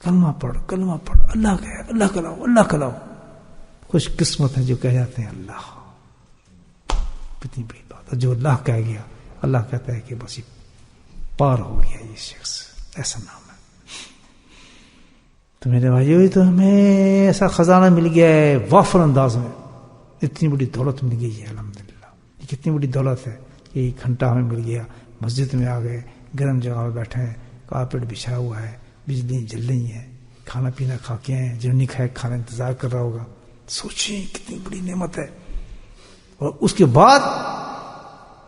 کلمہ پڑھ، کلمہ پڑھ، اللہ کہ اللہ کلاؤ، اللہ کلاؤ. خوش قسمت ہے جو کہہ جاتے ہیں اللہ. کتنی بڑی بات ہے، جو اللہ کہہ گیا، اللہ کہتا ہے کہ بس یہ پار ہو گیا یہ شخص. ایسا نام ہے. تو میرے بھائیو، یہ تو ہمیں ایسا خزانہ مل گیا ہے وافر انداز میں، اتنی بڑی دولت مل گئی ہے الحمدللہ. یہ کتنی بڑی دولت ہے کہ ایک گھنٹہ ہمیں مل گیا، مسجد میں آ گئے، گرم جگہ میں بیٹھے ہیں، کارپیٹ بچھا ہوا ہے، بجلی جل رہی ہے، کھانا پینا کھا کے آئے ہیں، جو نہیں کھائے کھانا انتظار کر رہا ہوگا. سوچیں کتنی بڑی نعمت ہے. اور اس کے بعد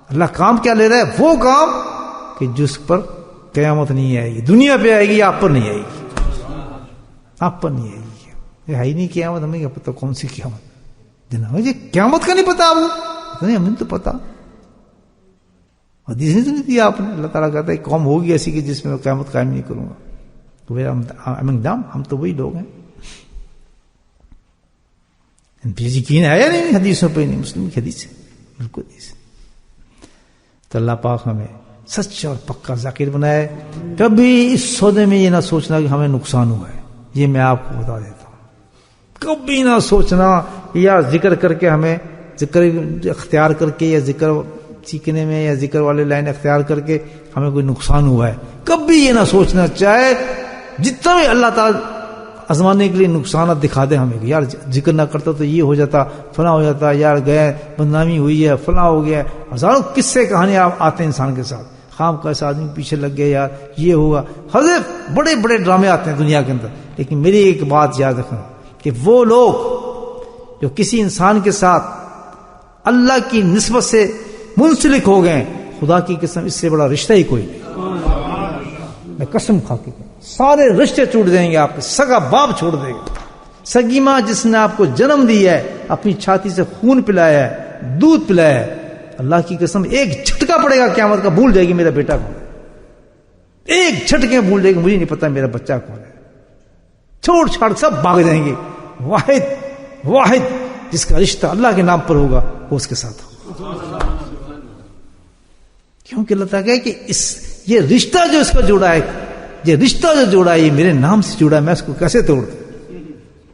اللہ کام کیا لے رہا ہے؟ وہ کام کہ جس پر قیامت نہیں آئے گی، دنیا پہ آئے گی، آپ پر نہیں آئے گی، آپ پر نہیں آئے گی. یہ ہے ہی نہیں قیامت، ہمیں کیا پتا کون سی قیامت. جناب یہ قیامت کا نہیں پتا، آپ نہیں، ہمیں تو پتا. حدیث نہیں سنی تھی آپ نے؟ اللہ تعالیٰ کہتا ہے قوم ہوگی ایسی کہ جس میں میں قیامت قائم نہیں کروں گا. تو ہم تو وہی لوگ ہیں. یقین ہے یا نہیں حدیثوں پہ؟ نہیں، مسلم کی حدیث ہے، بالکل حدیث ہے. تو اللہ پاک ہمیں سچا اور پکا ذاکر بنائے. کبھی اس سودے میں یہ نہ سوچنا کہ ہمیں نقصان ہوا ہے. یہ میں آپ کو بتا دیتا ہوں. کبھی نہ سوچنا یا ذکر کر کے ہمیں ذکر اختیار کر کے یا ذکر سیکھنے میں یا ذکر والے لائن اختیار کر کے ہمیں کوئی نقصان ہوا ہے. کبھی یہ نہ سوچنا. چاہے جتنا بھی اللہ تعالیٰ آزمانے کے لیے نقصانات دکھا دے ہمیں کہ یار ذکر نہ کرتا تو یہ ہو جاتا, فلاں ہو جاتا, یار گئے بدنامی ہوئی ہے, فلاں ہو گیا. ہزاروں قصے کہانیاں آتے ہیں انسان کے ساتھ. خام کا ایسا آدمی پیچھے لگ گیا, یار یہ ہوگا. حضرت بڑے بڑے ڈرامے آتے ہیں دنیا کے اندر. لیکن میری ایک بات یاد رکھنا کہ وہ لوگ جو کسی انسان کے ساتھ اللہ کی نسبت سے منسلک ہو گئے, خدا کی قسم اس سے بڑا رشتہ ہی کوئی نہیں. میں قسم کھا کے سارے رشتے ٹوٹ جائیں گے آپ کے. سگا باپ چھوڑ دے گا, سگی ماں جس نے آپ کو جنم دیا ہے, اپنی چھاتی سے خون پلایا ہے, دودھ پلایا ہے, اللہ کی قسم ایک جھٹکا پڑے گا قیامت کا, بھول جائے گی میرا بیٹا کون ہے. ایک جھٹکے بھول جائے گی مجھے نہیں پتا میرا بچہ کون ہے. چھوڑ چھاڑ سب بھاگ جائیں گے. واحد جس کا رشتہ اللہ کے نام پر ہوگا وہ اس کے ساتھ ہوگا. کیونکہ اللہ تعالیٰ کہ یہ رشتہ جو اس کا جوڑا ہے, یہ رشتہ جو جوڑا ہے یہ میرے نام سے جوڑا ہے. میں اس کو کیسے توڑ دوں؟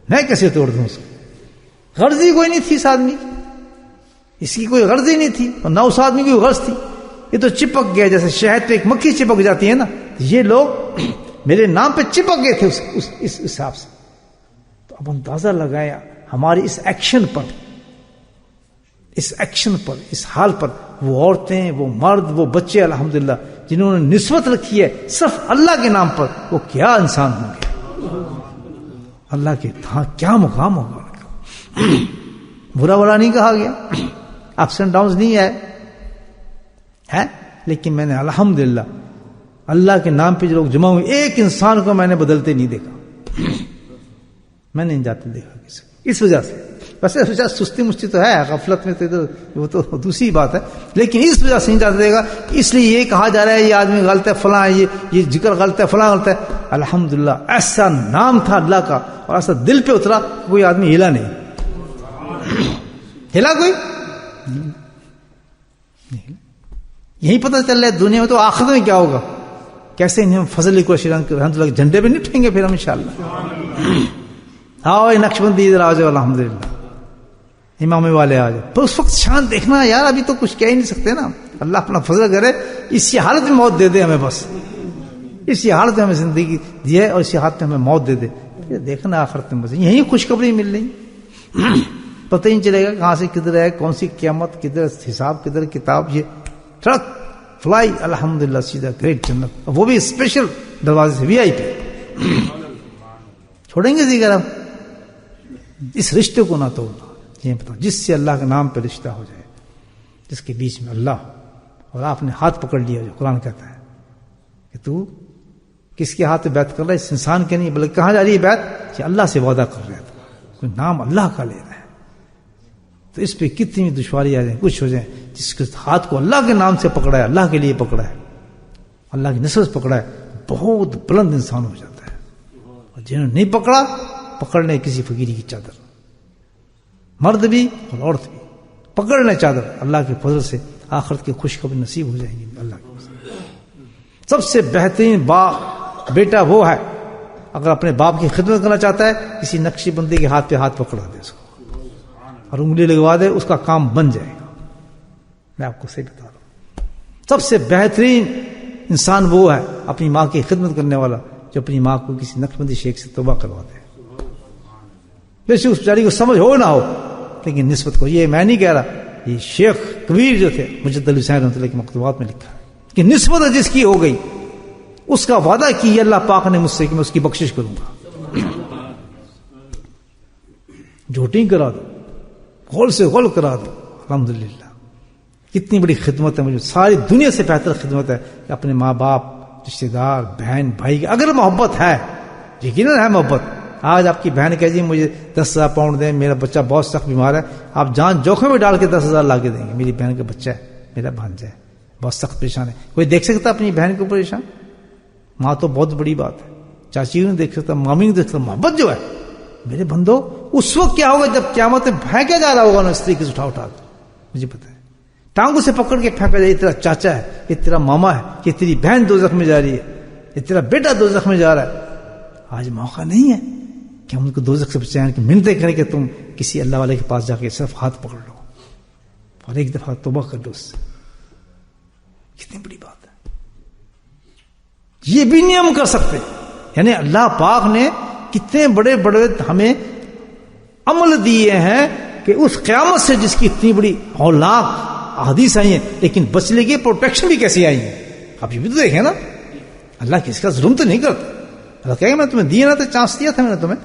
میں کیسے توڑ دوں اس کو؟ غرضی کوئی نہیں تھی اس آدمی کی, اس کی کوئی غرضی نہیں تھی, اور نہ اس آدمی کی کوئی غرض تھی. یہ تو چپک گیا جیسے شہد پہ ایک مکھی چپک جاتی ہے نا. یہ لوگ میرے نام پہ چپک گئے تھے اس حساب سے. تو اب اندازہ لگایا ہماری اس ایکشن پر, اس حال پر, وہ عورتیں, وہ مرد, وہ بچے الحمدللہ جنہوں نے نسبت رکھی ہے صرف اللہ کے نام پر, وہ کیا انسان ہوں گے. اللہ کے ہاں کیا مقام ہوگا. برا بڑا نہیں کہا گیا, اپس اینڈ ڈاؤنز نہیں ہے, لیکن میں نے الحمدللہ اللہ کے نام پہ جو لوگ جمع ہوئے, ایک انسان کو میں نے بدلتے نہیں دیکھا. میں نے جاتے دیکھا کسی کو. اس وجہ سے ویسے سستی مستی تو ہے, غفلت میں تو وہ تو دوسری بات ہے, لیکن اس وجہ سے نہیں جاتے دے گا. اس لیے یہ کہا جا رہا ہے یہ آدمی غلط ہے, فلاں یہ ذکر غلط ہے, فلاں غلط ہے. الحمدللہ ایسا نام تھا اللہ کا اور ایسا دل پہ اترا, کوئی آدمی ہلا نہیں. ہلا کوئی نہیں. یہی پتہ چل رہا ہے دنیا میں تو آخرت میں کیا ہوگا. کیسے انہیں فضل قریشی رحمۃ اللہ جھنڈے پہ نہیں اٹھیں گے پھر ہم انشاءاللہ. آؤ نقشبندی ادھر آ جاؤ, الحمدللہ امام والے آ جاؤ. پر اس وقت شان دیکھنا یار, ابھی تو کچھ کہہ ہی نہیں سکتے نا. اللہ اپنا فضل کرے, اسی حالت میں موت دے دے ہمیں, بس اسی حالت میں ہمیں زندگی دی ہے اور اسی حالت میں ہمیں موت دے دے. دیکھنا آخرت میں مزے, یہی خوشخبری مل رہی, پتہ ہی نہیں چلے گا کہاں سے کدھر ہے, کون سی قیامت, کدھر حساب, کدھر کتاب. یہ ٹرک فلائی الحمدللہ سیدھا گریٹ جنت, وہ بھی اسپیشل دروازے سے, وی آئی پی. چھوڑیں گے ذکر ہم, اس رشتے کو نہ توڑنا. یہ بتاؤ جس سے اللہ کے نام پہ رشتہ ہو جائے, جس کے بیچ میں اللہ اور آپ نے ہاتھ پکڑ لیا, جو قرآن کہتا ہے کہ تو کس کے ہاتھ پہ بیعت کر رہا ہے, اس انسان کے نہیں, بلکہ کہاں جا رہی ہے بیعت, کہ اللہ سے وعدہ کر رہا ہے, کوئی نام اللہ کا لے رہا ہے. تو اس پہ کتنی دشواری آ جائیں, کچھ ہو جائیں. جس کے ہاتھ کو اللہ کے نام سے پکڑا ہے, اللہ کے لیے پکڑا ہے, اللہ کی نسبت پکڑا ہے, بہت بلند انسان ہو جاتا ہے. اور جنہوں نے نہیں پکڑا, پکڑنے کسی فقیری کی چادر, مرد بھی اور عورت بھی پکڑنے چادر, اللہ کے فضل سے آخرت کی خوشخبری نصیب ہو جائیں گی. اللہ کے سب سے بہترین باپ بیٹا وہ ہے اگر اپنے باپ کی خدمت کرنا چاہتا ہے, کسی نقشی بندی کے ہاتھ پہ ہاتھ پکڑا دے اس کو اور انگلی لگوا دے, اس کا کام بن جائے گا. میں آپ کو صحیح بتا رہا ہوں, سب سے بہترین انسان وہ ہے اپنی ماں کی خدمت کرنے والا جو اپنی ماں کو کسی نقشبندی شیخ سے توبہ کروا دے. بے شک اس بیچاری کو سمجھ ہو نہ ہو, لیکن نسبت کو, یہ میں نہیں کہہ رہا, یہ شیخ کبیر جو تھے مجدد الحسین رحمۃ اللہ کے مکتوبات میں لکھا ہے کہ نسبت جس کی ہو گئی اس کا وعدہ کی اللہ پاک نے مجھ سے کہ میں اس کی بخشش کروں گا. جھوٹی کرا دو, غول سے غول کرا دو, الحمدللہ کتنی بڑی خدمت ہے. مجھے ساری دنیا سے بہتر خدمت ہے کہ اپنے ماں باپ, رشتے دار, بہن بھائی کی اگر محبت ہے, یقیناً ہے محبت. آج آپ کی بہن کہہ جی مجھے 10,000 پاؤنڈ دیں, میرا بچہ بہت سخت بیمار ہے, آپ جان جوکھم میں ڈال کے 10,000 لا کے دیں گے. میری بہن کا بچہ ہے, میرا بھانجا ہے, بہت سخت پریشان ہے. کوئی دیکھ سکتا اپنی بہن کو پریشان؟ ماں تو بہت بڑی بات ہے, چاچی نہیں دیکھ سکتا, مامی نہیں دیکھ سکتا. محبت جو ہے میرے بندو, اس وقت کیا ہوگا جب قیامت میں پھینکا جا رہا ہوگا نا اس طریقے سے اٹھا کے, مجھے پتا ہے ٹانگوں سے پکڑ کے پھینکا جائے، یہ تیرا چاچا ہے، یہ تیرا ماما ہے، یہ تیری بہن دوزخ میں جا رہی ہے، یہ تیرا بیٹا دوزخ میں جا رہا ہے. آج موقع نہیں ہے کہ ہم ان کو دوزخ سے بچائیں، کہ منتیں کریں کہ تم کسی اللہ والے کے پاس جا کے صرف ہاتھ پکڑ لو اور ایک دفعہ توبہ کر لو اس سے. کتنی بڑی بات ہے. یہ بھی نہیں ہم کر سکتے. یعنی اللہ پاک نے کتنے بڑے بڑے ہمیں عمل دیے ہیں کہ اس قیامت سے جس کی اتنی بڑی ہولناک احادیث آئی ہیں، لیکن بچنے کی پروٹیکشن بھی کیسی آئی ہیں. آپ یہ بھی تو دیکھیں نا، اللہ کسی کا ظلم تو نہیں کرتا. اللہ کہے گا میں تمہیں دیا نا، تو چانس دیا تھا میں نے تمہیں،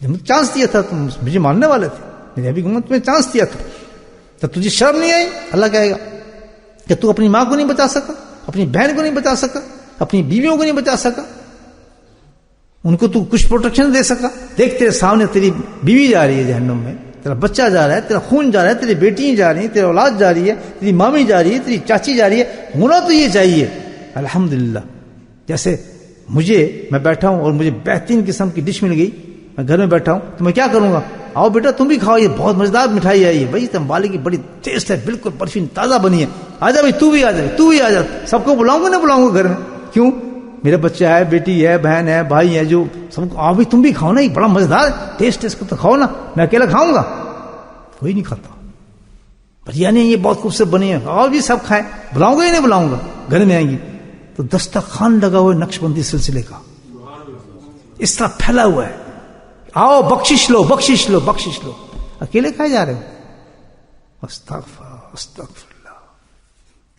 جب چانس دیا تھا تم مجھے ماننے والے تھے، میں ابھی کہوں گا تمہیں چانس دیا تھا، تب تجھے شرم نہیں آئی. اللہ کہے گا کہ تو اپنی ماں کو نہیں بچا سکا، اپنی بہن کو نہیں بچا سکا، اپنی بیویوں کو نہیں بچا سکا، ان کو تو کچھ پروٹیکشن دے سکا. دیکھ تیرے سامنے تیری بیوی جا رہی ہے جہنم میں، تیرا بچہ جا رہا ہے، تیرا خون جا رہا ہے، تیری بیٹیاں جا رہی ہیں، تیری اولاد جا رہی ہے، تیری مامی جا رہی ہے، تیری چاچی جا رہی ہے. ہونا تو یہ چاہیے الحمدللہ. جیسے میں بیٹھا ہوں اور مجھے بہترین قسم کی ڈش مل گئی، میں گھر میں بیٹھا ہوں تو میں کیا کروں گا؟ آؤ بیٹا تم بھی کھاؤ، یہ بہت مزیدار مٹھائی آئی ہے بھائی، تمبالی کی بڑی ٹیسٹ ہے، بالکل برفی تازہ بنی ہے، آ جا بھائی، تو بھی آ جا، تو بھی آ جا. سب کو بلاؤں گا نہ بلاؤں گا گھر میں؟ کیوں؟ میرا بچہ ہے، بیٹی ہے، بہن ہے، بھائی ہے، جو سب کو آؤ بھائی تم بھی کھاؤ نا، یہ بڑا مزیدار ٹیسٹ ہے، اس کو تو کھاؤ نا. میں اکیلا کھاؤں گا؟ کوئی نہیں کھاتا. بریانی یہ بہت خوبصورت بنی ہے، آؤ بھی سب کھائیں. بلاؤں گا یا نہیں بلاؤں گا؟ گھر میں آئیں گی تو دسترخوان لگا ہوا ہے نقش بندی سلسلے کا، اس طرح پھیلا ہوا ہے، آؤ بخشش لو بخشش لو بخشش لو. اکیلے کھائے جا رہے ہو؟ استغفر اللہ.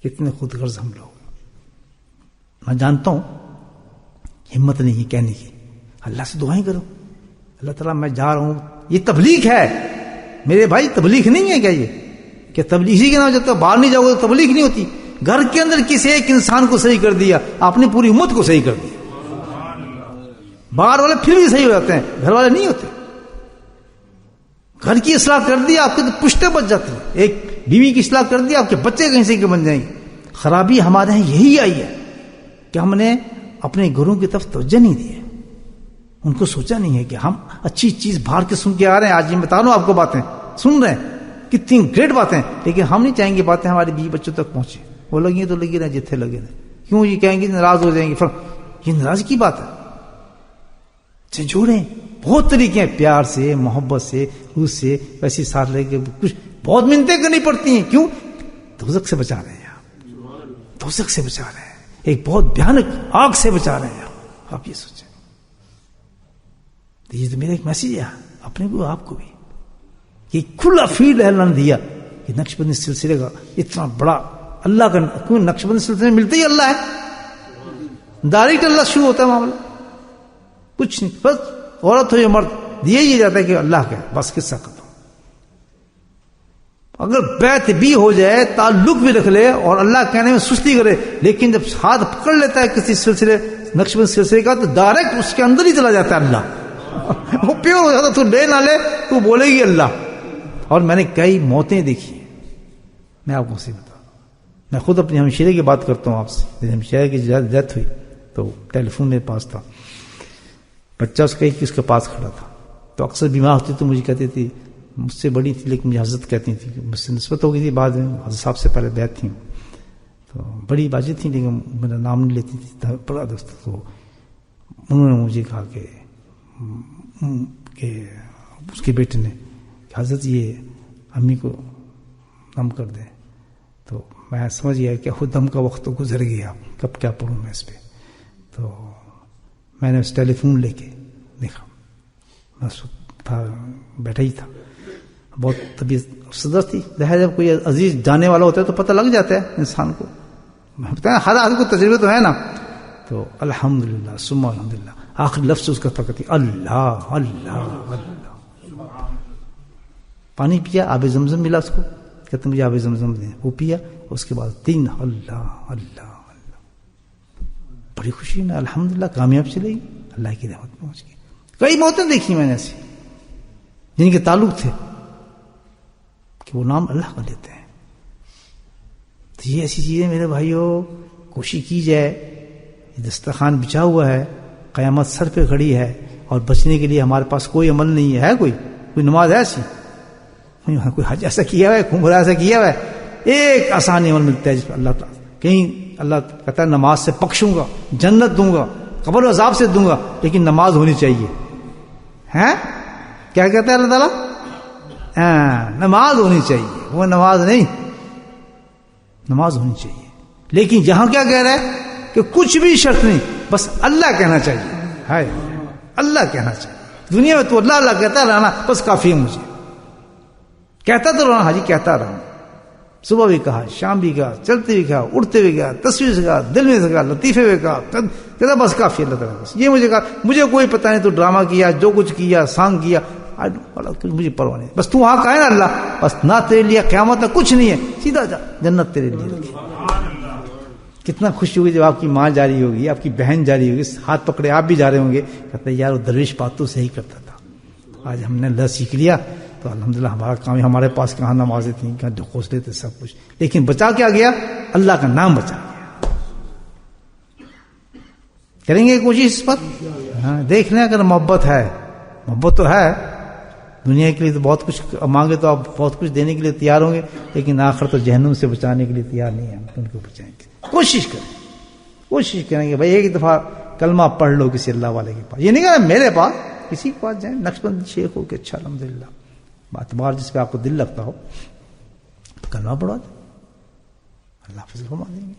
کتنے خود غرض ہم لوگ. میں جانتا ہوں ہمت نہیں ہے کہنے کی، اللہ سے دعائیں کرو، اللہ تعالیٰ میں جا رہا ہوں. یہ تبلیغ ہے میرے بھائی، تبلیغ نہیں ہے کیا یہ؟ کہ تبلیغی کے نام جب تک باہر نہیں جاؤ گے تو تبلیغ نہیں ہوتی. گھر کے اندر کسی ایک انسان کو صحیح کر دیا، آپ نے پوری امت کو صحیح کر دیا. باہر والے پھر بھی صحیح ہو جاتے ہیں، گھر والے نہیں ہوتے. گھر کی اصلاح کر دی آپ کے تو پشتے بچ جاتی ہیں. ایک بیوی کی اصلاح کر دی آپ کے بچے کہیں سے کے بن جائیں گے. خرابی ہمارے یہاں یہی آئی ہے کہ ہم نے اپنے گھروں کی طرف توجہ نہیں دی ہے. ان کو سوچا نہیں ہے کہ ہم اچھی چیز باہر کے سن کے آ رہے ہیں. آج یہ بتا رہا ہوں آپ کو، باتیں سن رہے ہیں، کتنی گریٹ باتیں، لیکن ہم نہیں چاہیں گے باتیں ہمارے بیوی بچوں تک پہنچے. وہ لگی تو لگی رہے جتنے لگے رہے. کیوں؟ یہ کہیں گے ناراض ہو جائیں گے. یہ ناراض کی بات ہے. جوڑیں بہت طریقے ہیں، پیار سے، محبت سے، روح سے، ویسی ساتھ لے کے کچھ بہت منتیں کرنی پڑتی ہیں. کیوں؟ دوزخ سے بچا رہے ہیں آپ، دوزخ سے بچا رہے ہیں، ایک بہت بھیانک آگ سے بچا رہے ہیں آپ یہ سوچیں. یہ تو میرا ایک میسیج ہے اپنے کو، آپ کو بھی. یہ کھلا فیلڈ ہے اللہ نے دیا کہ نقش بندی سلسلے کا اتنا بڑا اللہ کا. کیوں؟ نقش بندی سلسلے میں ملتے ہی اللہ ہے، ڈائریکٹ اللہ شروع ہوتا ہے معاملہ. کچھ نہیں، بس عورت ہو یا مرد دیا ہی جاتا ہے کہ اللہ کا، بس قصہ ختم. اگر بیعت بھی ہو جائے، تعلق بھی رکھ لے اور اللہ کہنے میں سستی کرے، لیکن جب ہاتھ پکڑ لیتا ہے کسی سلسلے نقش بندی سلسلے کا تو ڈائریکٹ اس کے اندر ہی چلا جاتا ہے اللہ. وہ پیور ہو جاتا. تو لے نہ لے تو بولے گی اللہ. اور میں نے کئی موتیں دیکھی ہیں، میں آپ کو سے بتا. میں خود اپنی ہمشیرے کی بات کرتا ہوں آپ سے. ہمشیرے کی ڈیتھ ہوئی تو ٹیلی فون میرے پاس تھا، بچہ اس کا اس کے پاس کھڑا تھا. تو اکثر بیمار ہوتی تو مجھے کہتی تھی، مجھ سے بڑی تھی لیکن مجھے حضرت کہتی تھی، مجھ سے نسبت ہو گئی تھی. بعد میں حضرت صاحب سے پہلے بیعت تھیں، تو بڑی باجی تھیں لیکن میرا نام نہیں لیتی تھی، بڑا دوست. تو انہوں نے مجھے کہا کہ اس کے بیٹے نے کہ حضرت یہ امی کو دم کر دیں. تو میں سمجھ گیا کہ خود دم کا وقت تو گزر گیا، کب کیا پڑھوں میں اس پہ. تو میں نے اس ٹیلی فون لے کے دیکھا، میں تھا بیٹھا ہی تھا، بہت طبیعت صدر تھی. ظاہر جب کوئی عزیز جانے والا ہوتا ہے تو پتہ لگ جاتا ہے انسان کو، ہر آدمی کو تجربے تو ہے نا. تو الحمدللہ ثم الحمدللہ آخری لفظ اس کا تھا کہ اللہ اللہ اللہ. پانی پیا، آب زمزم ملا اس کو، کہتے مجھے آب زمزم دیں. وہ پیا، اس کے بعد 3 اللہ اللہ اللہ. بڑی خوشی میں الحمدللہ کامیاب چلے گی، اللہ کی رحمت پہنچ گئی. کئی موتیں دیکھی میں نے ایسی جن کے تعلق تھے کہ وہ نام اللہ کا لیتے ہیں. تو یہ ایسی چیزیں میرے بھائیوں کوشش کی جائے. یہ دسترخوان بچھا ہوا ہے، قیامت سر پہ کھڑی ہے، اور بچنے کے لیے ہمارے پاس کوئی عمل نہیں ہے. کوئی نماز ہے ایسی؟ کوئی حج ایسا کیا ہوا ہے، عمرہ ایسا کیا ہوا ہے، ایک آسانی عمل ملتا ہے جس پر اللہ تعالیٰ کہیں اللہ کہتا ہے نماز سے بخشوں گا، جنت دوں گا، قبر و عذاب سے دوں گا، لیکن نماز ہونی چاہیے. ہیں کیا کہتا ہے اللہ تعالیٰ؟ نماز ہونی چاہیے. وہ نماز نہیں، نماز ہونی چاہیے. لیکن یہاں کیا کہہ رہا ہے کہ کچھ بھی شرط نہیں، بس اللہ کہنا چاہیے. ہائے اللہ کہنا چاہیے. دنیا میں تو اللہ اللہ کہتا رہنا بس کافی ہے مجھے. کہتا تو رہا حاجی، کہتا رہا، صبح بھی کہا، شام بھی کہا، چلتے بھی کہا، اٹھتے بھی کہا، تصویر سے کہا، دل میں سے کہا، لطیفے میں کہا، کہتا بس کافی اللہ تعالیٰ. بس یہ مجھے کہا، مجھے کوئی پتہ نہیں تو ڈرامہ کیا، جو کچھ کیا، سانگ کیا، مجھے پرواہ نہیں. بس تو وہاں کہا ہے نا اللہ، بس نہ تیرے لیے قیامت میں کچھ نہیں ہے، سیدھا جا، جنت تیرے لیے رکھی. کتنا خوشی ہوگی جب آپ کی ماں جاری ہوگی، آپ کی بہن جاری ہوگی، ہاتھ پکڑے آپ بھی جا رہے ہوں گے، کہتے ہیں یار وہ درویش بات تو صحیح کرتا تھا، آج ہم نے اللہ سیکھ لیا تو الحمدللہ ہمارا کام. ہمارے پاس کہاں نمازیں تھیں، کہاں حوصلے تھے، سب کچھ، لیکن بچا کیا گیا؟ اللہ کا نام بچا گیا. کریں گے کوشش اس پر؟ ہاں دیکھ لیں. اگر محبت ہے، محبت تو ہے دنیا کے لیے تو بہت کچھ مانگے تو آپ بہت کچھ دینے کے لیے تیار ہوں گے، لیکن آخر تو جہنم سے بچانے کے لیے تیار نہیں ہیں. ان کو بچائیں گے. کوشش کریں، کوشش کریں گے بھائی ایک دفعہ کلمہ پڑھ لو کسی اللہ والے کے پاس. یہ نہیں کہا میرے پاس، کسی کے پاس جائیں، نقشبند شیخ ہو کے اچھا الحمدللہ بات بار جس پہ آپ کو دل لگتا ہو کلمہ پڑھا دیں، اللہ فضل فرما دیں گے.